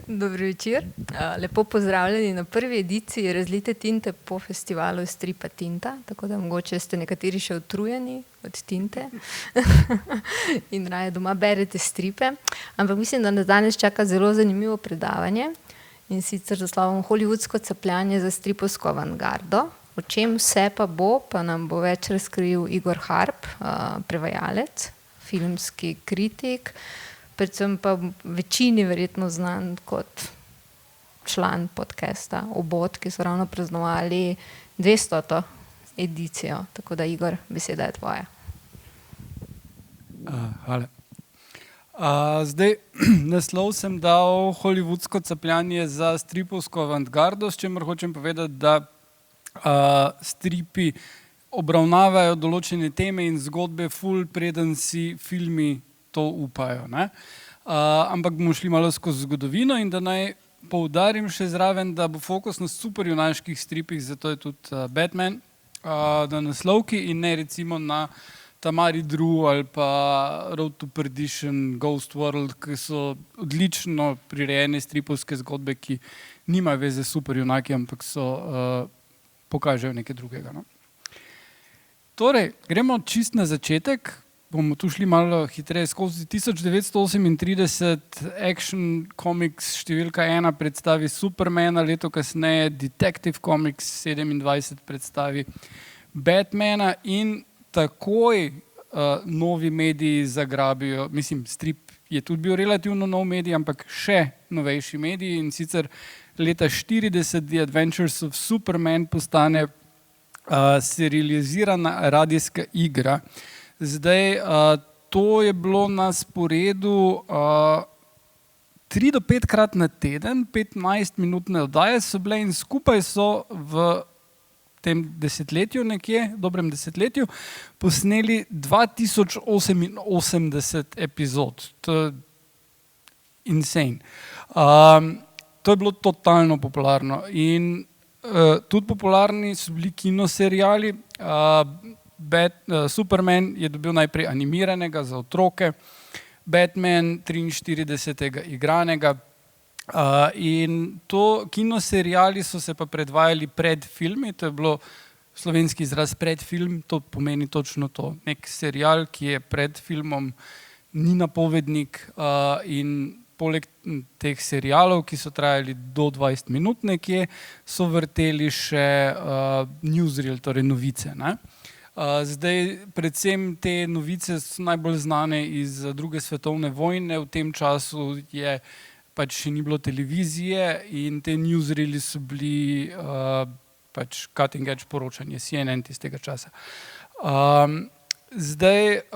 Dobro večer. Lepo pozdravljeni na prvi ediciji Razlite tinte po festivalu stripa Tinta, tako da mogoče ste nekateri še utrujeni od tinte in raje doma berete stripe. Ampak mislim, da nas danes čaka zelo zanimivo predavanje in sicer z naslovom Hollywoodsko capljanje za stripovsko avantgardo. O čem vse pa bo, pa nam bo več razkril Igor Harp, prevajalec, filmski kritik, predvsem pa večini verjetno znan kot član podcasta Obod, ki so ravno praznovali 200. edicijo. Tako da, Igor, beseda je tvoja. Hvala. Zdaj, naslov sem dal Hollywoodsko capljanje za stripovsko avantgardo, s čemer hočem povedati, da stripi obravnavajo določene teme in zgodbe ful, preden si filmi to upajo. Ampak bomo šli malo skozi zgodovino in da naj poudarim še zraven, da bo fokus na superjunaških stripih, zato je tudi Batman na naslovki in ne recimo na Tamari Drew ali pa Road to Perdition, Ghost World, ki so odlično prirejene stripovske zgodbe, ki nimajo veze s superjunaki, ampak pokažejo nekaj drugega. Torej, gremo čist na začetek. Bomo tu šli malo hitreje skozi. 1938 Action Comics številka 1 predstavi Supermana, leto kasneje Detective Comics 27 predstavi Batmana in takoj novi mediji zagrabijo, mislim, strip je tudi bil relativno nov medij, ampak še novejši mediji in sicer leta 40 The Adventures of Superman postane serializirana radijska igra. Zdaj, to je bilo na sporedu 3 do 5 krat na teden, 15-minutne oddaje so bile in skupaj so v tem desetletju nekje, dobrem desetletju, posneli 2088 epizod. To je insane. To je bilo totalno popularno in tudi popularni so bili kinoseriali. Superman je dobil najprej animiranega za otroke, Batman 43. igranega in to kinoseriali so se pa predvajali pred filmi, to je bilo slovenski izraz predfilm, to pomeni točno to, nek serial, ki je pred filmom, ni napovednik in poleg teh serialov, ki so trajali do 20 minut nekje, so vrteli še newsreel, torej novice, Zdaj, predvsem te novice so najbolj znane iz druge svetovne vojne, v tem času pač še ni bilo televizije in te newsreeli so bili pač cutting edge poročanje, CNN tistega časa. Zdaj,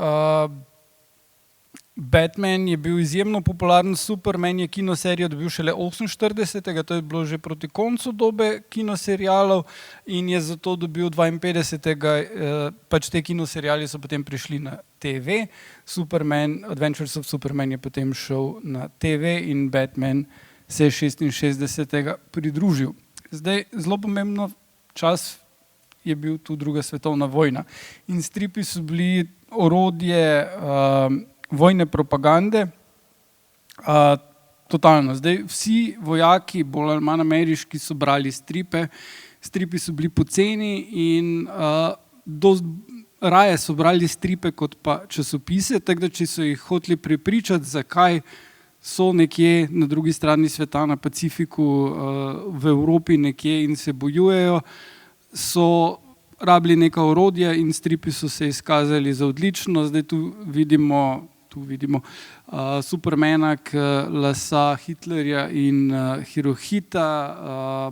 Batman je bil izjemno popularen, Superman je kinoserijo dobil šele 48. To je bilo že proti koncu dobe kinoserialov in je zato dobil 52. Pač te kinoseriali so potem prišli na TV, Adventures of Superman je potem šel na TV in Batman se je 66. pridružil. Zdaj, zelo pomembno čas je bil tu druga svetovna vojna in stripi so bili orodje vojne propagande, totalno. Zdaj, vsi vojaki, bolj ali manj ameriški, so brali stripe, stripi so bili poceni in raje so brali stripe kot pa časopise, tako da če so jih hoteli prepričati, zakaj so nekje na drugi strani sveta, na Pacifiku, v Evropi nekje in se bojujejo, so rabili neka orodja in stripi so se izkazali za odlično. Zdaj tu vidimo Supermana, lasa Hitlerja in Hirohita.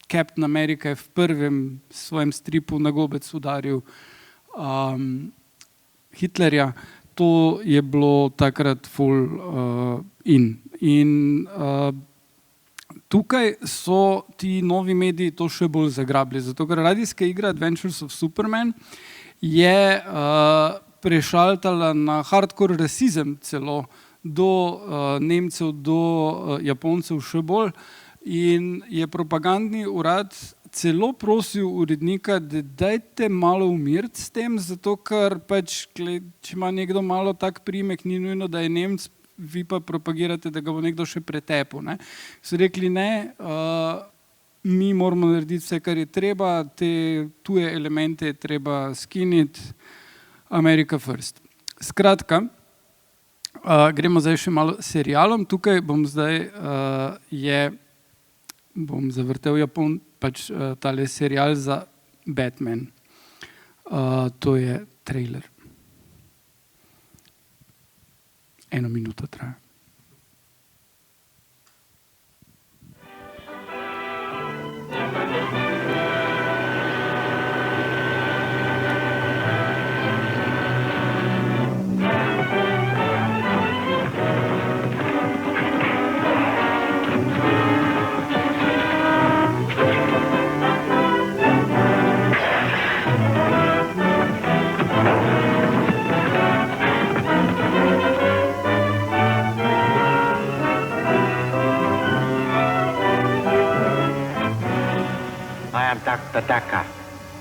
Captain America je v prvem svojem stripu na gobec udaril Hitlerja. To je bilo takrat full in tukaj so ti novi mediji to še bolj zagrabili, zato ker radijska igra Adventures of Superman je prešaltala na hardcore rasizem celo do Nemcev, do Japoncev še bolj in je propagandni urad celo prosil urednika, da dajte malo umiriti s tem, zato ker pač, če ima nekdo malo tak priimek, ni nujno, da je Nemec, vi pa propagirate, da ga bo nekdo še pretepil. Ne? So rekli ne, mi moramo narediti vse, kar je treba, te tuje elemente je treba skiniti, America first. Skratka, gremo zdaj še malo serialom. Tukaj bom zdaj bom zavrtel tale serial za Batman. To je trailer. 1 minuto traja. I am Dr. Decker,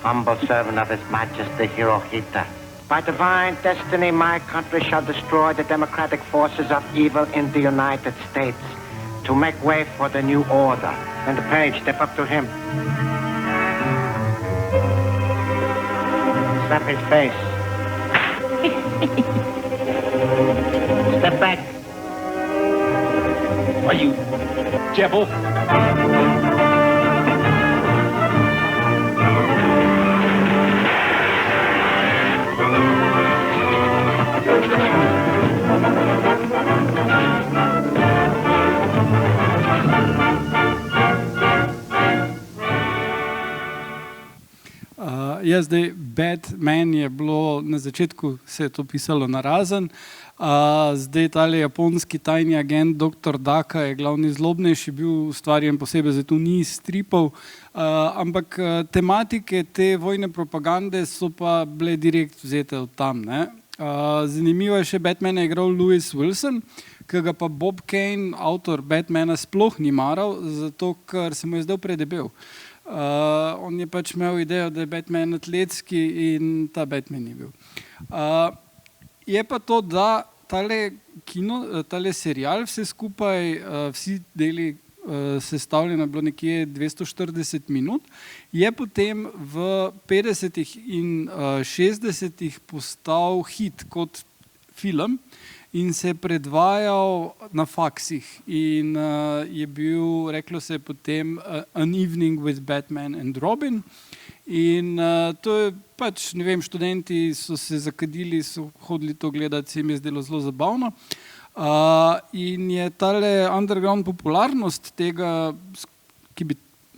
humble servant of His Majesty Hirohito. By divine destiny, my country shall destroy the democratic forces of evil in the United States to make way for the new order. And the page, step up to him. Slap his face. Step back. Are you devil? Zdaj, Batman je bilo, na začetku se je to pisalo narazen, zdaj tale japonski tajni agent dr. Daka je glavni zlobnejši bil ustvarjen posebej, zato ni stripov, ampak tematike te vojne propagande so pa bile direkt vzete od tam. Ne? Zanimivo je še, Batmana je igral Lewis Wilson, ki ga pa Bob Kane, avtor Batmana, sploh ni maral, zato ker se mu je zdel predebel. On je pač imel idejo, da je Batman atletski in ta Batman ni bil. Je pa to, da tale serial vse skupaj, vsi deli sestavljeno bilo nekje 240 minut, je potem v 50-ih in 60-ih postal hit kot film in se je predvajal na faksih in je bil, reklo se je potem An Evening with Batman and Robin in to je pač, ne vem, študenti so se zakadili, so hodili to gledati, se jim je zdelo zelo zabavno in je tale underground popularnost tega, ki bi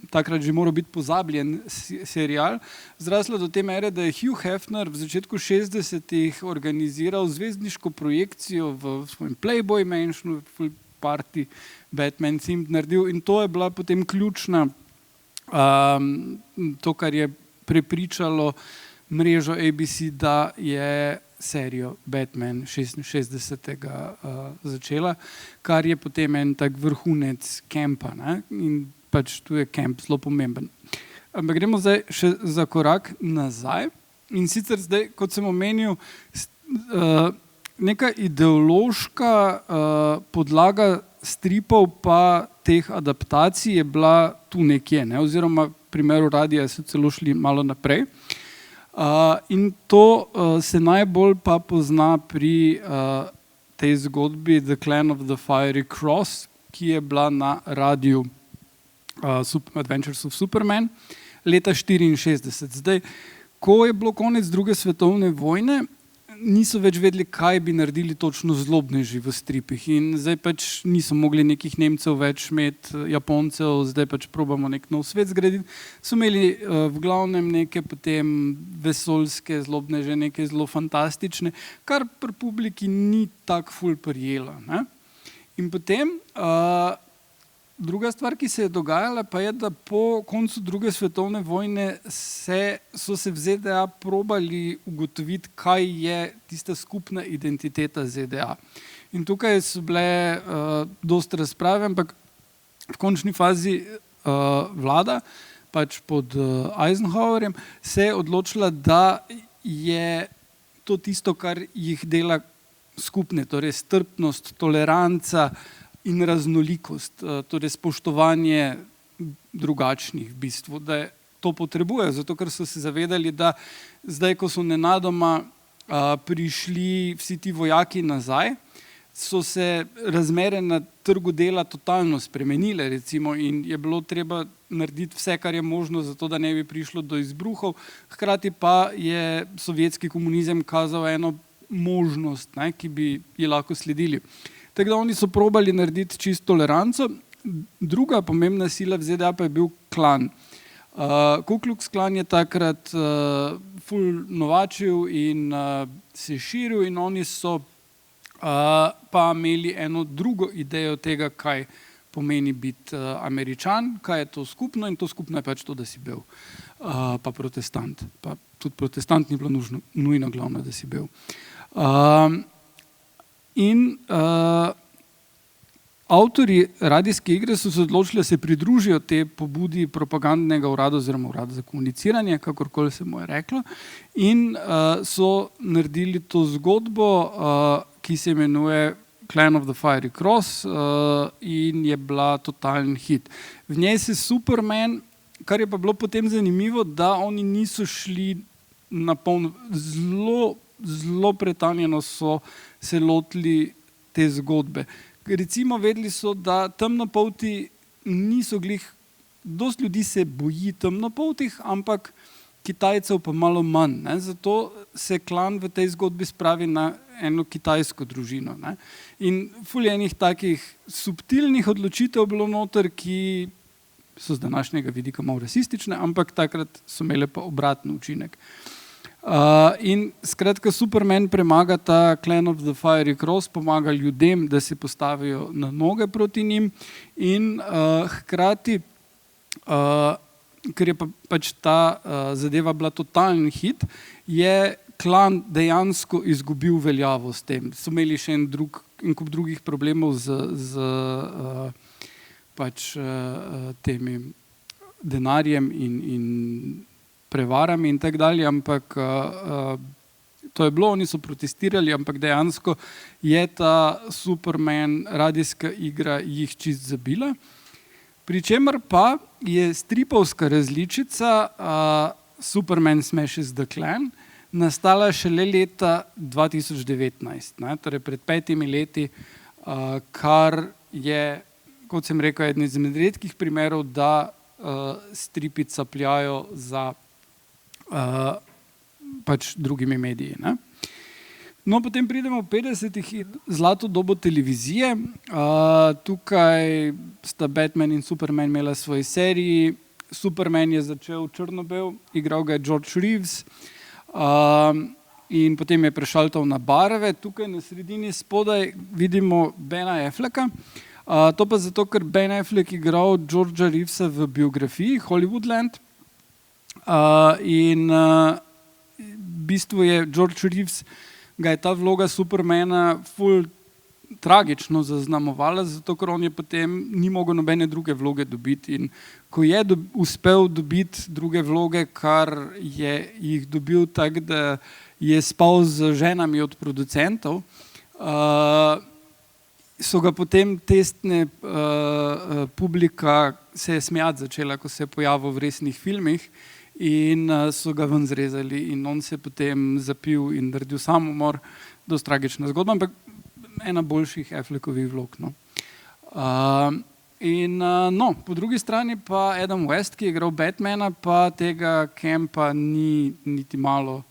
takrat že moral biti pozabljen serial, zrasla do te mere, da je Hugh Hefner v začetku 60-ih organiziral zvezdniško projekcijo v svojem Playboy Mansionu, full party Batman themed naredil in to je bila potem ključna, to, kar je prepričalo mrežo ABC, da je serijo Batman 66. Začela, kar je potem en tak vrhunec kempa, ne? In pač tu je kemp zelo pomemben. Ampak gremo zdaj še za korak nazaj in sicer zdaj, kot sem omenil, neka ideološka podlaga stripov pa teh adaptacij je bila tu nekje, ne? Oziroma v primeru radija so celo šli malo naprej. In to se najbolj pa pozna pri tej zgodbi The Clan of the Fiery Cross, ki je bila na radiju Adventures of Superman leta 1964. Zdaj, ko je bilo konec druge svetovne vojne, niso več vedeli, kaj bi naredili točno zlobneži v stripih in zdaj pač niso mogli nekih Nemcev več imeti, Japoncev, zdaj pač probamo nek nov svet zgraditi. So imeli v glavnem neke potem vesoljske zlobneže, neke zelo fantastične, kar pri publiki ni tak ful prijelo. Ne? In potem druga stvar, ki se je dogajala, pa je, da po koncu druge svetovne vojne so se v ZDA probali ugotoviti, kaj je tista skupna identiteta ZDA. In tukaj so bile dosti razprave, ampak v končni fazi vlada, pač pod Eisenhowerjem, se je odločila, da je to tisto, kar jih dela skupne, torej strpnost, toleranca in raznolikost, torej spoštovanje drugačnih v bistvu, da to potrebujejo, zato ker so se zavedali, da zdaj, ko so nenadoma prišli vsi ti vojaki nazaj, so se razmere na trgu dela totalno spremenile, recimo, in je bilo treba narediti vse, kar je možno, zato da ne bi prišlo do izbruhov. Hkrati pa je sovjetski komunizem kazal eno možnost, ne, ki bi ji lahko sledili. Tako da oni so probali narediti čisto toleranco. Druga pomembna sila v ZDA pa je bil klan. Ku Klux Klan je takrat ful novačil in se širil in oni so pa imeli eno drugo idejo tega, kaj pomeni biti Američan, kaj je to skupno, in to skupno je pač to, da si bel, pa protestant. Pa tudi protestant ni bilo nujno glavno, da si bel. Avtorji radijske igre so se odločili, da se pridružijo te pobudi propagandnega urada oziroma urada za komuniciranje, kakorkoli se mu je reklo, in so naredili to zgodbo, ki se imenuje Clan of the Fiery Cross in je bila totalen hit. V njej se Superman, kar je pa bilo potem zanimivo, da oni niso šli na polno, zelo pretanjeno so se lotili te zgodbe. Recimo vedeli so, da temnopolti niso glih, dosti ljudi se boji temnopoltih, ampak Kitajcev pa malo manj, ne? Zato se klan v tej zgodbi spravi na eno kitajsko družino, ne? In ful je enih takih subtilnih odločitev bilo noter, ki so z današnjega vidika malo rasistične, ampak takrat so imele pa obratni učinek. In skratka Superman premaga ta Clan of the Fiery Cross, pomaga ljudem, da se postavijo na noge proti njim, in hkrati, ker je pač ta zadeva bila totalen hit, je klan dejansko izgubil veljavo s tem. So imeli še en kup drugih problemov z pač temi denarjem in prevarami in tako dalje, ampak to je bilo, oni so protestirali, ampak dejansko je ta Superman radijska igra jih čist zabila. Pričemer pa je stripovska različica Superman Smashes the Klan nastala šele leta 2019, ne? Torej pred 5 leti, kar je, kot sem rekel, eden izmed redkih primerov, da stripi capljajo za pač drugimi mediji, ne? No, potem pridemo v 50-ih in zlato dobo televizije. Tukaj sta Batman in Superman imela svoji seriji. Superman je začel črno-bel, igral ga je George Reeves, in potem je prešaltal na barve. Tukaj na sredini spodaj vidimo Bena Afflecka. To pa zato, ker Ben Affleck igral Georgea Reevesa v biografiji Hollywoodland. In v bistvu je George Reeves, ga je ta vloga Supermana ful tragično zaznamovala, zato ker on je potem ni mogel nobene druge vloge dobiti, in ko je uspel dobiti druge vloge, kar je jih dobil tako, da je spal z ženami od producentov, so ga potem testne publika se je smejati začela, ko se je pojavil v resnih filmih, in so ga ven zrezali in on se je potem zapil in naredil samomor. Dosti tragična zgodba, ampak ena boljših Affleckovih vlog, no. No, po drugi strani pa Adam West, ki je igral Batmana, pa tega Kempa ni niti malo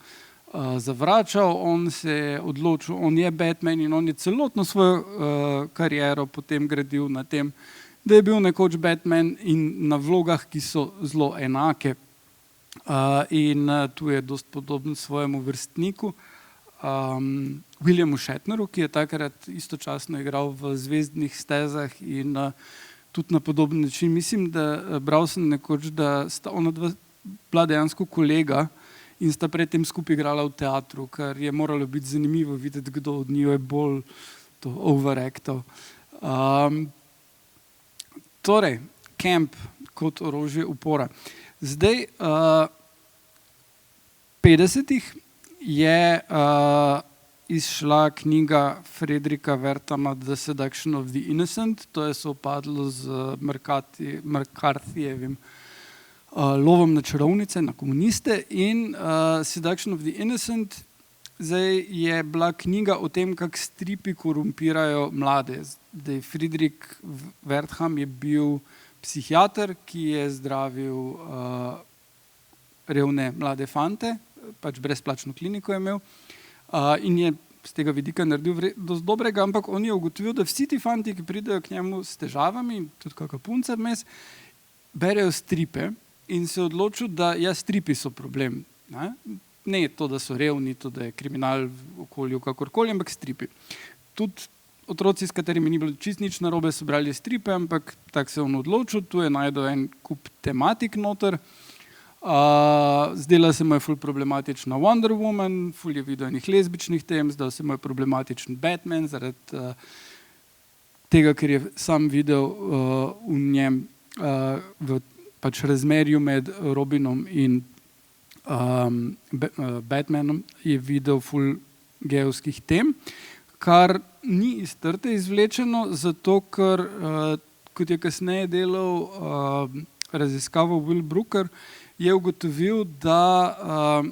zavračal. On se je odločil, on je Batman in on je celotno svojo kariero potem gradil na tem, da je bil nekoč Batman in na vlogah, ki so zelo enake. In tu je dosti podoben svojemu vrstniku Williamu Shatneru, ki je takrat istočasno igral v Zvezdnih stezah in tudi na podoben način. Mislim, da bral sem nekoč, da sta ona dva bila dejansko kolega in sta predtem skupaj igrala v teatru, kar je moralo biti zanimivo videti, kdo od njiju je bolj to overactal. Torej, Kemp kot orožje upora. Zdaj, 50-ih je izšla knjiga Fredrika Werthama The Seduction of the Innocent, to je sovpadlo z McCarthyjevim lovom na čarovnice, na komuniste, in Seduction of the Innocent zdaj je bila knjiga o tem, kako stripi korumpirajo mlade. Zdaj, Friedrich Wertham je bil psihiater, ki je zdravil revne mlade fante, pač brezplačno kliniko je imel, in je z tega vidika naredil dosti dobrega, ampak on je ugotovil, da vsi ti fanti, ki pridejo k njemu s težavami, tudi kakšna punca vmes, berejo stripe in se odločil, da stripi so problem. Ne to, da so revni, to, da je kriminal v okolju kakorkoli, ampak stripi. Tudi otroci, s katerimi ni bilo čist nič narobe, so brali stripe, ampak tako se on odločil, tu je najdel en kup tematik noter. Zdela se mu je ful problematična Wonder Woman, ful je videl enih lezbičnih tem, zdel se mu je problematičen Batman, zaradi tega, ker je sam videl v njem v pač razmerju med Robinom in Batmanom, je videl ful gejevskih tem, kar ni iz trte izvlečeno, zato ker, kot je kasneje delal raziskavo Will Brooker, je ugotovil, da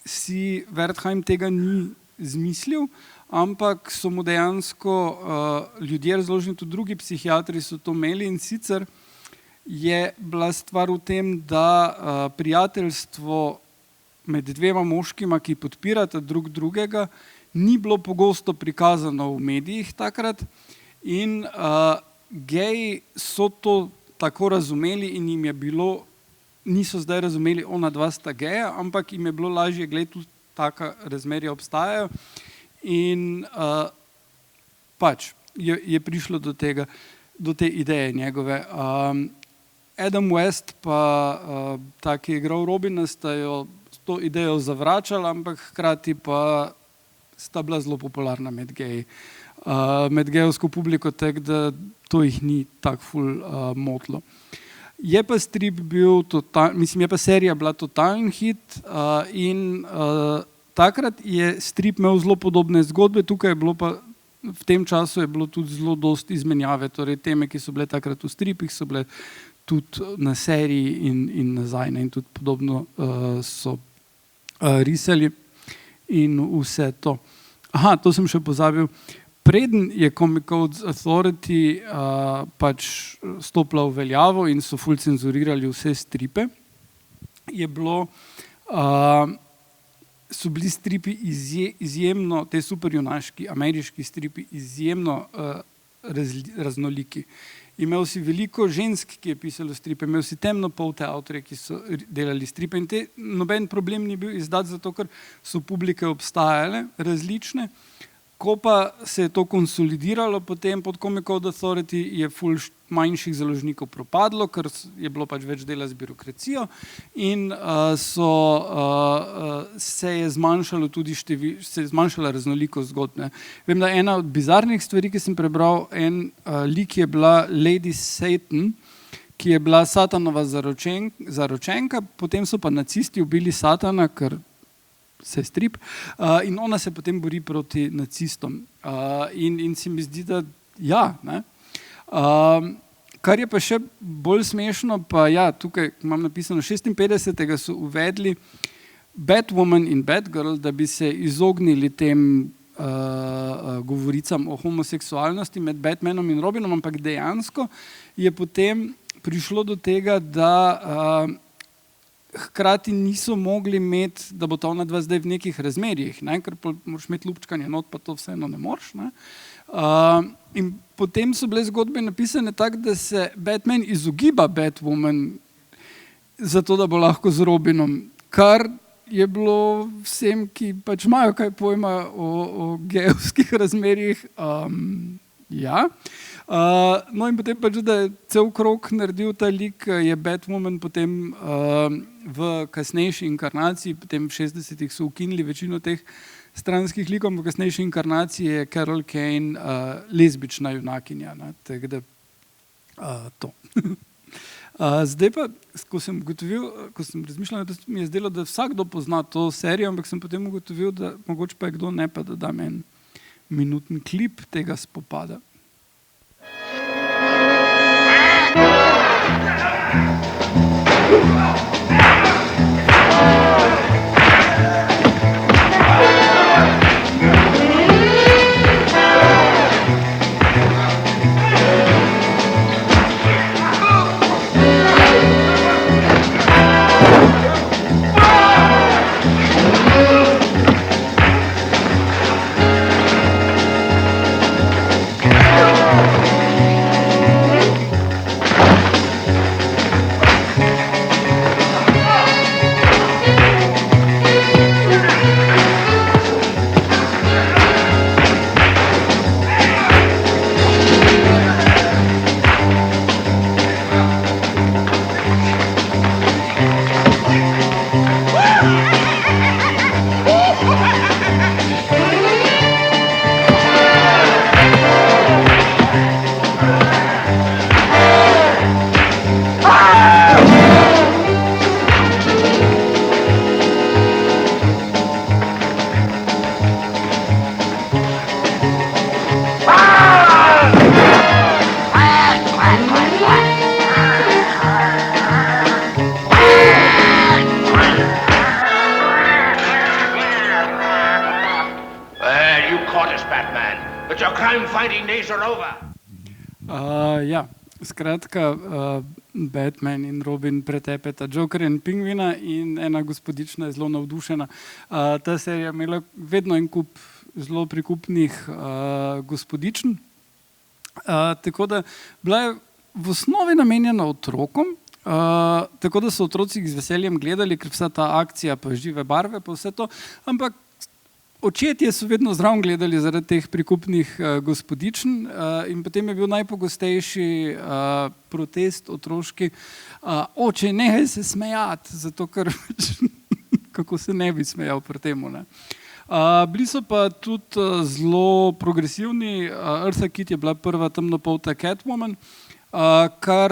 si Wertham tega ni zmislil, ampak so mu dejansko ljudje razloženi, tudi drugi psihiatri so to imeli, in sicer je bila stvar v tem, da prijateljstvo med dvema moškima, ki podpirata drug drugega, ni bilo pogosto prikazano v medijih takrat in geji so to tako razumeli in jim je bilo, niso zdaj razumeli, ona dva sta geja, ampak jim je bilo lažje gledati, tudi taka razmerja obstajajo in pač je prišlo do tega, do te ideje njegove. Adam West pa ta, ki je igral Robina, sta jo to idejo zavračala, ampak hkrati pa sta bila zelo popularna med geji. Med gejevsko publiko, tako da to jih ni tako ful motilo. Je pa strip bil je pa serija bila totalen hit in takrat je strip imel zelo podobne zgodbe, tukaj je bilo pa v tem času je bilo tudi zelo dosti izmenjave, torej teme, ki so bile takrat v stripih, so bile tudi na seriji in nazaj, in tudi podobno so risali in vse to. Aha, to sem še pozabil. Preden je Comic Codes Authority pač stopila v veljavo in so ful cenzurirali vse stripe, so bili stripi izjemno, te superjunaški ameriški stripi izjemno raznoliki. Imel si veliko žensk, ki je pisalo stripe, imel si temnopolte avtorje, ki so delali stripe in noben problem ni bil izdati, zato ker so publike obstajale različne. Ko pa se je to konsolidiralo potem pod Comic Code Authority, je ful manjših založnikov propadlo, ker je bilo pač več dela z birokracijo in se je zmanjšalo tudi se je zmanjšala raznolikost zgodb. Vem, da ena od bizarnih stvari, ki sem prebral, en lik je bila Lady Satan, ki je bila Satanova zaročenka, potem so pa nacisti ubili Satana, ker se strip, in ona se potem bori proti nacistom. In se mi zdi, da ja. Ne? Kar je pa še bolj smešno, pa ja, tukaj imam napisano, 56. so uvedli Batwoman in Batgirl, da bi se izognili tem govoricam o homoseksualnosti med Batmanom in Robinom, ampak dejansko je potem prišlo do tega, da hkrati niso mogli imeti, da bo ta ona dva zdaj v nekih razmerjih, ne? Ker moraš imeti lupčkanje not, pa to vseeno ne moreš. Ne? In potem so bile zgodbe napisane tako, da se Batman izogiba Batwoman zato, da bo lahko z Robinom, kar je bilo vsem, ki pač imajo kaj pojma o gejevskih razmerjih, ja. No in potem pač, da je cel krog naredil ta lik, je Batwoman potem v kasnejši inkarnaciji, potem v 60-ih so ukinili večino teh stranskih likov, v kasnejši inkarnaciji je Carol Kane lezbična junakinja. Tako da to. Zdaj pa, ko sem razmišljal, da mi je zdelo, da vsakdo pozna to serijo, ampak sem potem ugotovil, da mogoče pa je kdo ne, pa da dam en minutni klip tega spopada. Skratka, Batman in Robin pretepeta Jokerja in Pingvina in ena gospodična je zelo navdušena. Ta serija je imela vedno en kup zelo prikupnih gospodičn, tako da bila je v osnovi namenjena otrokom, tako da so otroci z veseljem gledali, ker vsa ta akcija, pa žive barve, pa vse to, ampak očetje so vedno zraven gledali zaradi teh prikupnih gospodičn in potem je bil najpogostejši protest otroški, oče, nehaj se smejati, zato ker kako se ne bi smejal pri temu, ne. Bili so pa tudi zelo progresivni, Eartha Kitt je bila prva temnopolta Catwoman, kar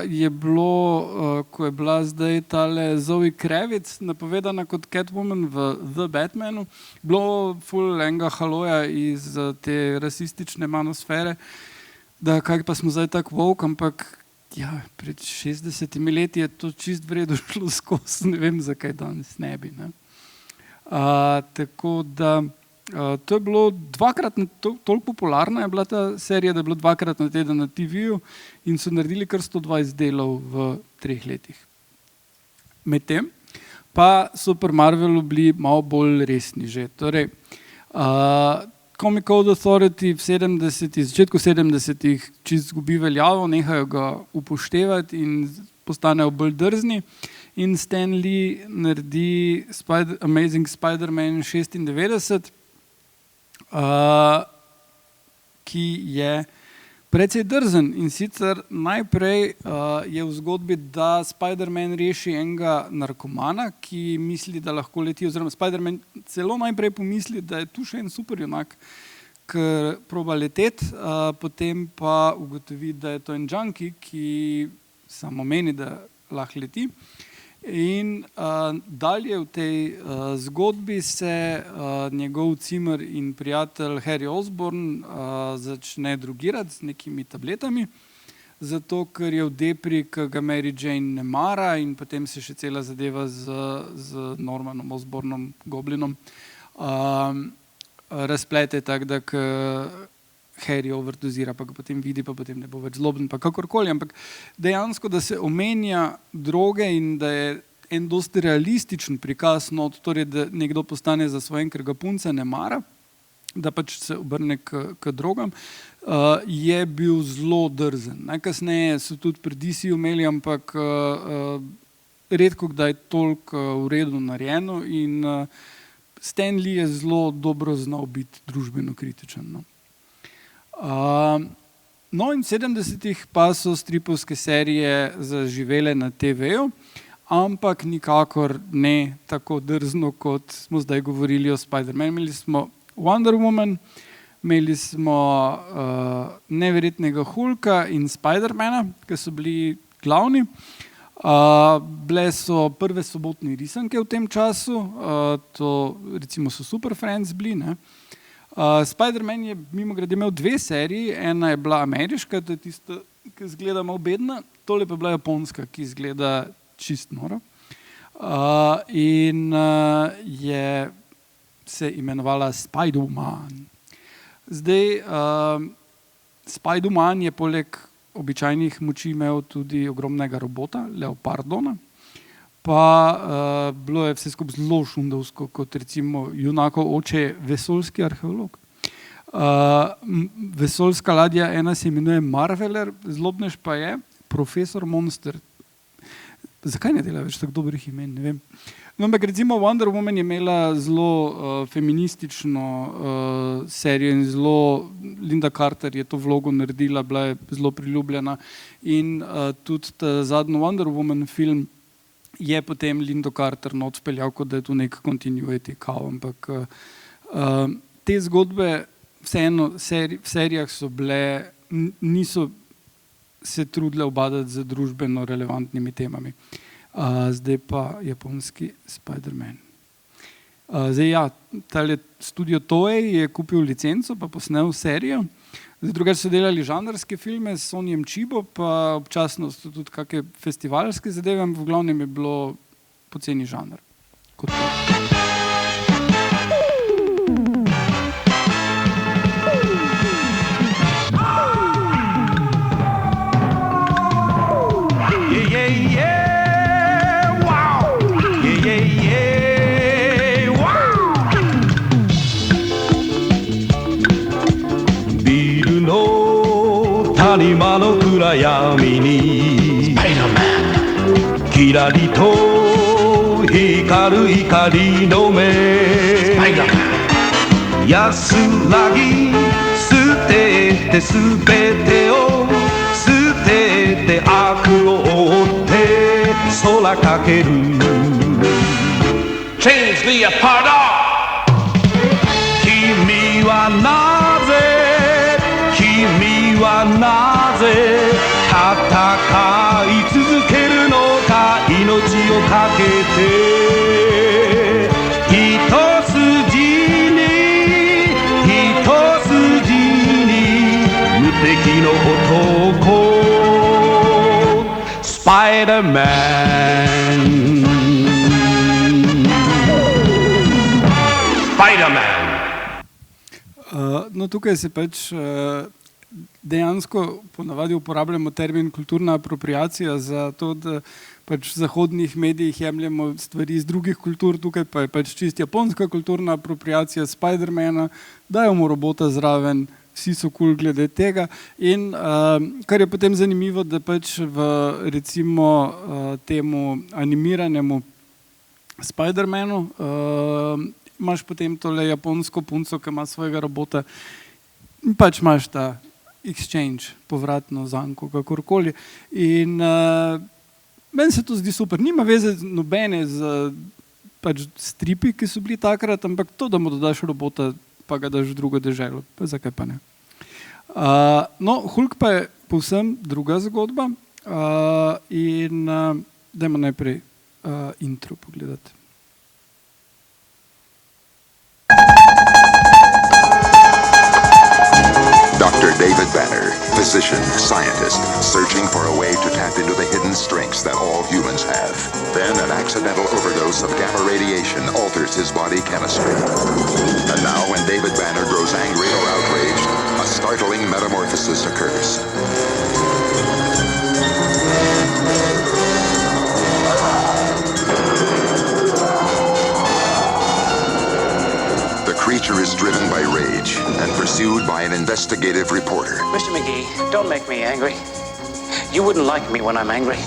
je bilo, ko je bila zdaj tale Zoe Kravitz napovedana kot Catwoman v The Batmanu, bilo ful enega haloja iz te rasistične manosfere, da kaj pa smo zdaj tak woke, ampak ja, pred 60 leti je to čist vredo šlo skozi, ne vem, zakaj danes ne bi, ne. Tako da to je bilo dvakrat, toliko popularna je bila ta serija, da je bilo dvakrat na teden na TV-ju in so naredili kar 120 delov v 3 letih. Medtem pa so pri Marvelu bili malo bolj resni že. Torej, Comic Code Authority v začetku 70-ih čisto izgubi veljavo, nehajo ga upoštevati in postanejo bolj drzni. In Stan Lee naredi Amazing Spider-Man 96, ki je precej drzen in sicer najprej je v zgodbi, da Spider-Man reši enega narkomana, ki misli, da lahko leti, oziroma Spider-Man celo najprej pomisli, da je tu še en superjunak, ker proba leteti, potem pa ugotovi, da je to en junkie, ki samo meni, da lahko leti. In dalje v tej zgodbi se njegov cimer in prijatelj Harry Osborn začne drogirati z nekimi tabletami, zato ker je v depri, ki ga Mary Jane ne mara in potem se še cela zadeva z Normanom Osbornom, Goblinom, razplete tako, da Harry overdozira, pa ga potem vidi, pa potem ne bo več zloben, pa kakorkoli, ampak dejansko, da se omenja droge in da je en dosti realističen prikaz, torej, da nekdo postane zasvojen, ker ga punca ne mara, da pač se obrne k drogam, je bil zelo drzen. Najkasneje so tudi pri DC imeli, ampak redko kdaj toliko v redu narejeno in Stan Lee je zelo dobro znal biti družbeno kritičen, no. No in v 70-ih pa so stripovske serije zaživele na TV-ju, ampak nikakor ne tako drzno, kot smo zdaj govorili o Spider-Man. Imeli smo Wonder Woman, imeli smo neverjetnega Hulka in Spider-mana, ki so bili glavni. Bile so prve sobotne risanke v tem času, to recimo so Super Friends bili, ne. Spider-Man je mimogrede imel 2 seriji, ena je bila ameriška, to je tista, ki izgleda malo bedna, tole pa je bila japonska, ki izgleda čist noro. In je se imenovala Spider-Man. Zdaj, Spider-Man je poleg običajnih moči imel tudi ogromnega robota, Leopardona, pa bilo je vse skupaj zelo šundovsko, kot recimo junakov oče vesoljski arheolog. Vesoljska ladja ena se imenuje Marveler, zlobnež pa je Profesor Monster. Zakaj ne dela več tako dobrih imen, ne vem. No, ampak recimo Wonder Woman je imela zelo feministično serijo in zelo Linda Carter je to vlogo naredila, bila je zelo priljubljena in tudi zadnji Wonder Woman film je potem Lindo Carter not vpeljal, kot da je tu nek continuity kao, ampak te zgodbe vseeno v serijah so bile, niso se trudile ubadati z družbeno relevantnimi temami. Zdaj pa japonski Spider-Man. Zdaj ja, tale studio Toei je kupil licenco pa posnel serijo. Zdaj drugače so delali žanrske filme s Sonyjem Chibo, pa občasno so tudi kakšne festivalske zadeve, v glavnem je bilo poceni žanr. Kot谷間の暗闇にキラリと光る光の目安らぎ捨ててすべてを捨てて悪を追って空かける Change the apart. 君はなぜ君はなぜ戦い続けるのか命をかけて一筋に無敵の男スパイダーマンスパイダーマンNo, tukaj se pač dejansko ponavadi uporabljamo termin kulturna apropriacija za to, da pač v zahodnih medijih jemljemo stvari iz drugih kultur, tukaj pa je pač čist japonska kulturna apropriacija Spider-mana, dajemo robota zraven, vsi so cool glede tega in kar je potem zanimivo, da pač v recimo temu animiranemu Spider-manu imaš potem tole japonsko punco, ki ima svojega robota in pač imaš ta exchange, povratno zanko, kakorkoli. In meni se to zdi super. Nima veze nobene z pač stripi, ki so bili takrat, ampak to, da mu dodaš robota, pa ga daš v drugo deželo. Pa zakaj pa ne? No, Hulk pa je povsem druga zgodba in dajmo najprej intro pogledati. Dr. David Banner, physician, scientist, searching for a way to tap into the hidden strengths that all humans have. Then an accidental overdose of gamma radiation alters his body chemistry. And now when David Banner grows angry or outraged, a startling metamorphosis occurs. The creature is driven by rage and pursued by an investigative reporter. Mr. McGee, don't make me angry. You wouldn't like me when I'm angry.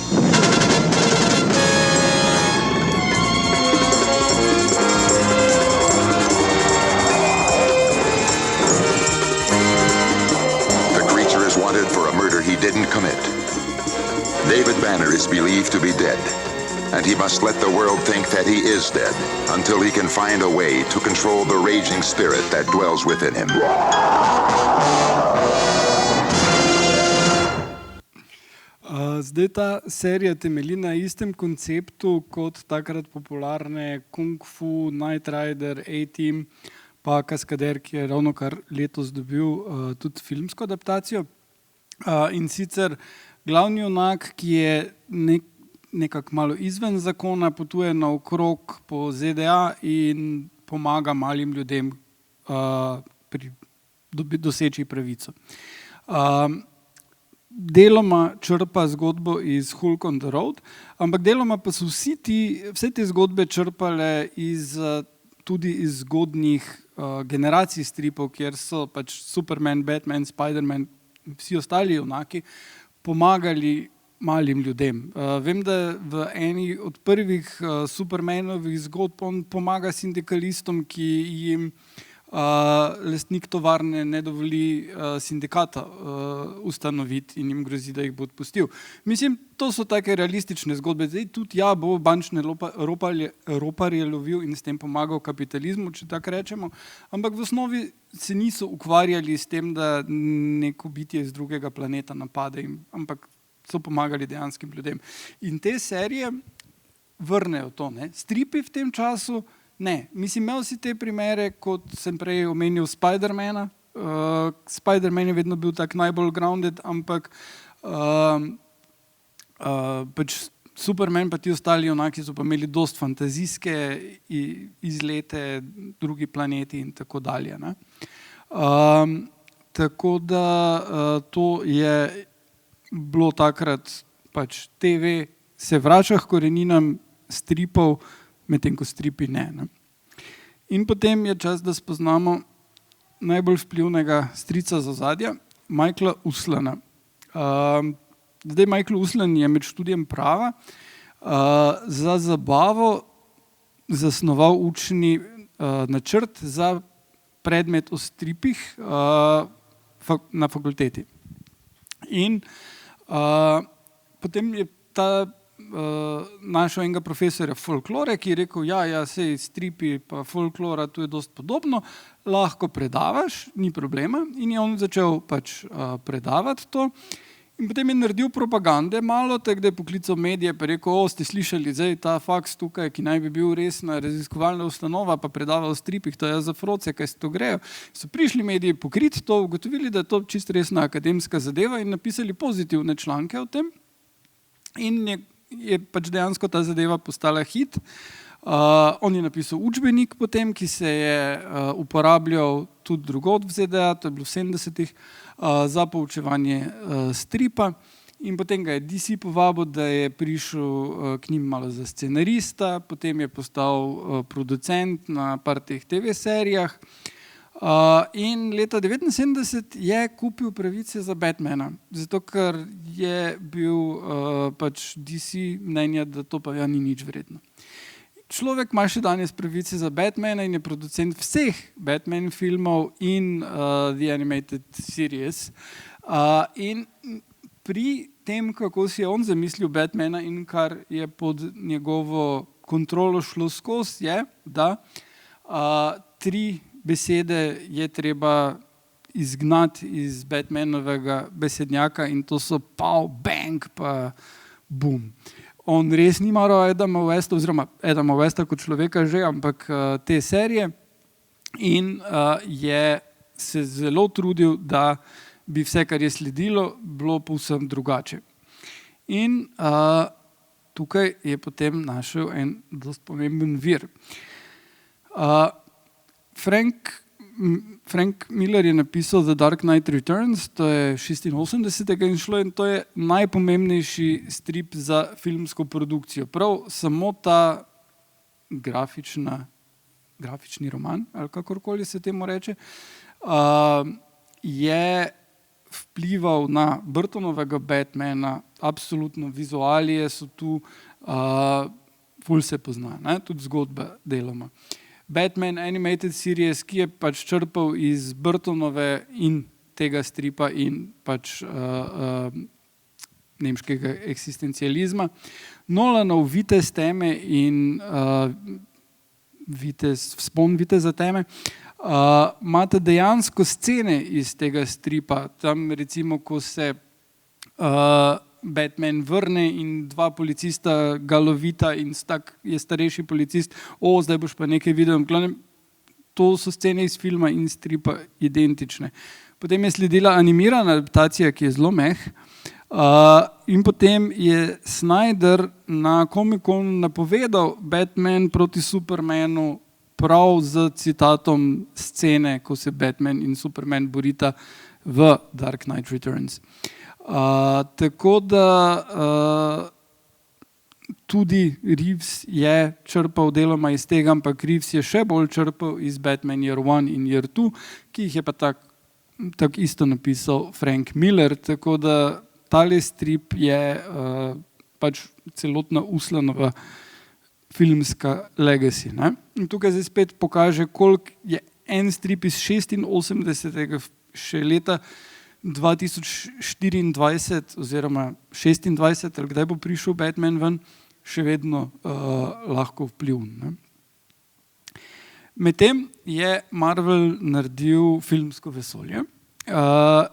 The creature is wanted for a murder he didn't commit. David Banner is believed to be dead, and he must let the world think that he is dead until he can find a way to control the raging spirit that dwells within him. Zdaj ta serija temelji na istem konceptu kot takrat popularne Kung Fu, Knight Rider, A-Team, pa Kaskader, ki je ravno kar letos dobil tudi filmsko adaptacijo. In sicer glavni junak, ki je nekako malo izven zakona, potuje naokrog po ZDA in pomaga malim ljudem doseči pravico. Deloma črpa zgodbo iz Hulk on the Road, ampak deloma pa so vse te zgodbe črpale tudi iz zgodnjih generacij stripov, kjer so pač Superman, Batman, Spiderman, vsi ostali junaki pomagali malim ljudem. Vem, da v eni od prvih Supermanovih zgodb on pomaga sindikalistom, ki jim lastnik tovarne ne dovoli sindikata ustanoviti in jim grozi, da jih bo odpustil. Mislim, to so take realistične zgodbe. Zdaj tudi bo bančne roparje lovil in s tem pomagal kapitalizmu, če tako rečemo, ampak v osnovi se niso ukvarjali s tem, da neko bitje iz drugega planeta napade, ampak so pomagali dejanskim ljudem. In te serije vrnejo to. Stripi v tem času ne. Mislim, imel si te primere, kot sem prej omenil Spidermana. Spiderman je vedno bil tak najbolj grounded, ampak pač Superman pa ti ostali junaki so pa imeli dost fantazijske izlete, drugi planeti in tako dalje. Tako da to je bilo takrat pač TV se vrača k koreninam stripov, medtem ko stripi ne. In potem je čas, da spoznamo najbolj vplivnega strica z ozadja, Michaela Uslana. Zdaj Michael Uslan je med študijem prava za zabavo zasnoval učni načrt za predmet o stripih na fakulteti. In potem je ta našel enega profesorja folklore, ki je rekel, sej stripi pa folklora, tu je dost podobno, lahko predavaš, ni problema. In je on začel pač predavati to. In potem je naredil propagande malo, tako da je poklical medije, pa rekel, ste slišali, zdaj ta faks tukaj, ki naj bi bil resna raziskovalna ustanova, pa predava o stripih, to je za froce, kaj se to grejo. So prišli mediji pokriti to, ugotovili, da je to čisto resna akademska zadeva in napisali pozitivne članke o tem. In je pač dejansko ta zadeva postala hit. On je napisal učbenik potem, ki se je uporabljal tudi drugod v ZDA, to je bilo v 70-ih, za poučevanje stripa. In potem ga je DC povabil, da je prišel k njim malo za scenarista, potem je postal producent na par teh TV serijah. In leta 1979 je kupil pravice za Batmana, zato ker je bil pač DC mnenja, da to pa ni nič vredno. Človek ima še danes pravice za Batmana in je producent vseh Batman filmov in The Animated Series. In pri tem, kako si je on zamislil Batmana in kar je pod njegovo kontrolo šlo skozi, je, da 3 besede je treba izgnati iz Batmanovega besednjaka in to so pow, bang, pa boom. On res ni maral Adama Westa, oziroma Adama Westa kot človeka že, ampak te serije in je se zelo trudil, da bi vse, kar je sledilo, bilo povsem drugače. In tukaj je potem našel en dost pomemben vir. Frank Miller je napisal The Dark Knight Returns, to je 86. in šlo in to je najpomembnejši strip za filmsko produkcijo. Prav samo ta grafični roman, ali kakorkoli se temu reče, je vplival na Burtonovega Batmana, absolutno vizualije so tu, ful se pozna, tudi zgodba deloma. Batman Animated Series, ki je pač črpal iz Burtonove in tega stripa in pač nemškega eksistencializma. Nolanov Vitez teme in Vzpon viteza teme imate dejansko scene iz tega stripa. Tam recimo, ko se Batman vrne in dva policista ga lovita in je starejši policist, zdaj boš pa nekaj videl. To so scene iz filma in stripa identične. Potem je sledila animirana adaptacija, ki je zelo in potem je Snyder na Comic-Conu napovedal Batman proti Supermanu prav z citatom scene, ko se Batman in Superman borita v Dark Knight Returns. Tako da tudi Reeves je črpal deloma iz tega, ampak Reeves je še bolj črpal iz Batman Year 1 in Year 2, ki jih je pa tako isto napisal Frank Miller, tako da tale strip je pač celotna Uslanova filmska legacy. Ne? In tukaj zdaj spet pokaže, koliko je en strip iz 86. še leta 2024 oziroma 26, ali kdaj bo prišel Batman ven, še vedno lahko vpliv. Ne? Medtem je Marvel naredil filmsko vesolje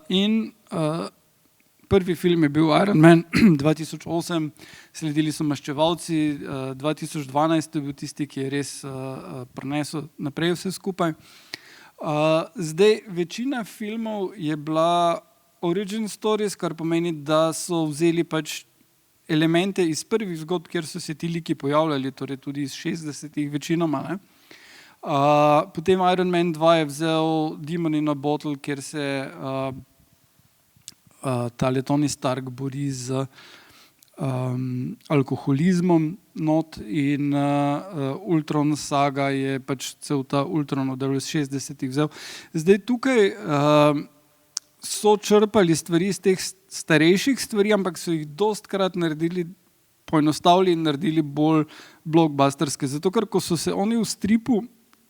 in prvi film je bil Iron Man 2008, sledili so Maščevalci, 2012 je bil tisti, ki je res prinesel naprej vse skupaj. Zdaj, večina filmov je bila origin stories, kar pomeni, da so vzeli pač elemente iz prvih zgodb, kjer so se ti liki pojavljali, torej tudi iz 60-ih večinoma. Ne? Potem Iron Man 2 je vzel Demon in a Bottle, kjer se tale Tony Stark bori z alkoholizmom not in Ultron saga je pač cel ta Ultron od 60-ih vzel. Zdaj tukaj so črpali stvari iz teh starejših stvari, ampak so jih dostkrat naredili, poenostavili in naredili bolj blockbusterske. Zato, ker ko so se oni v stripu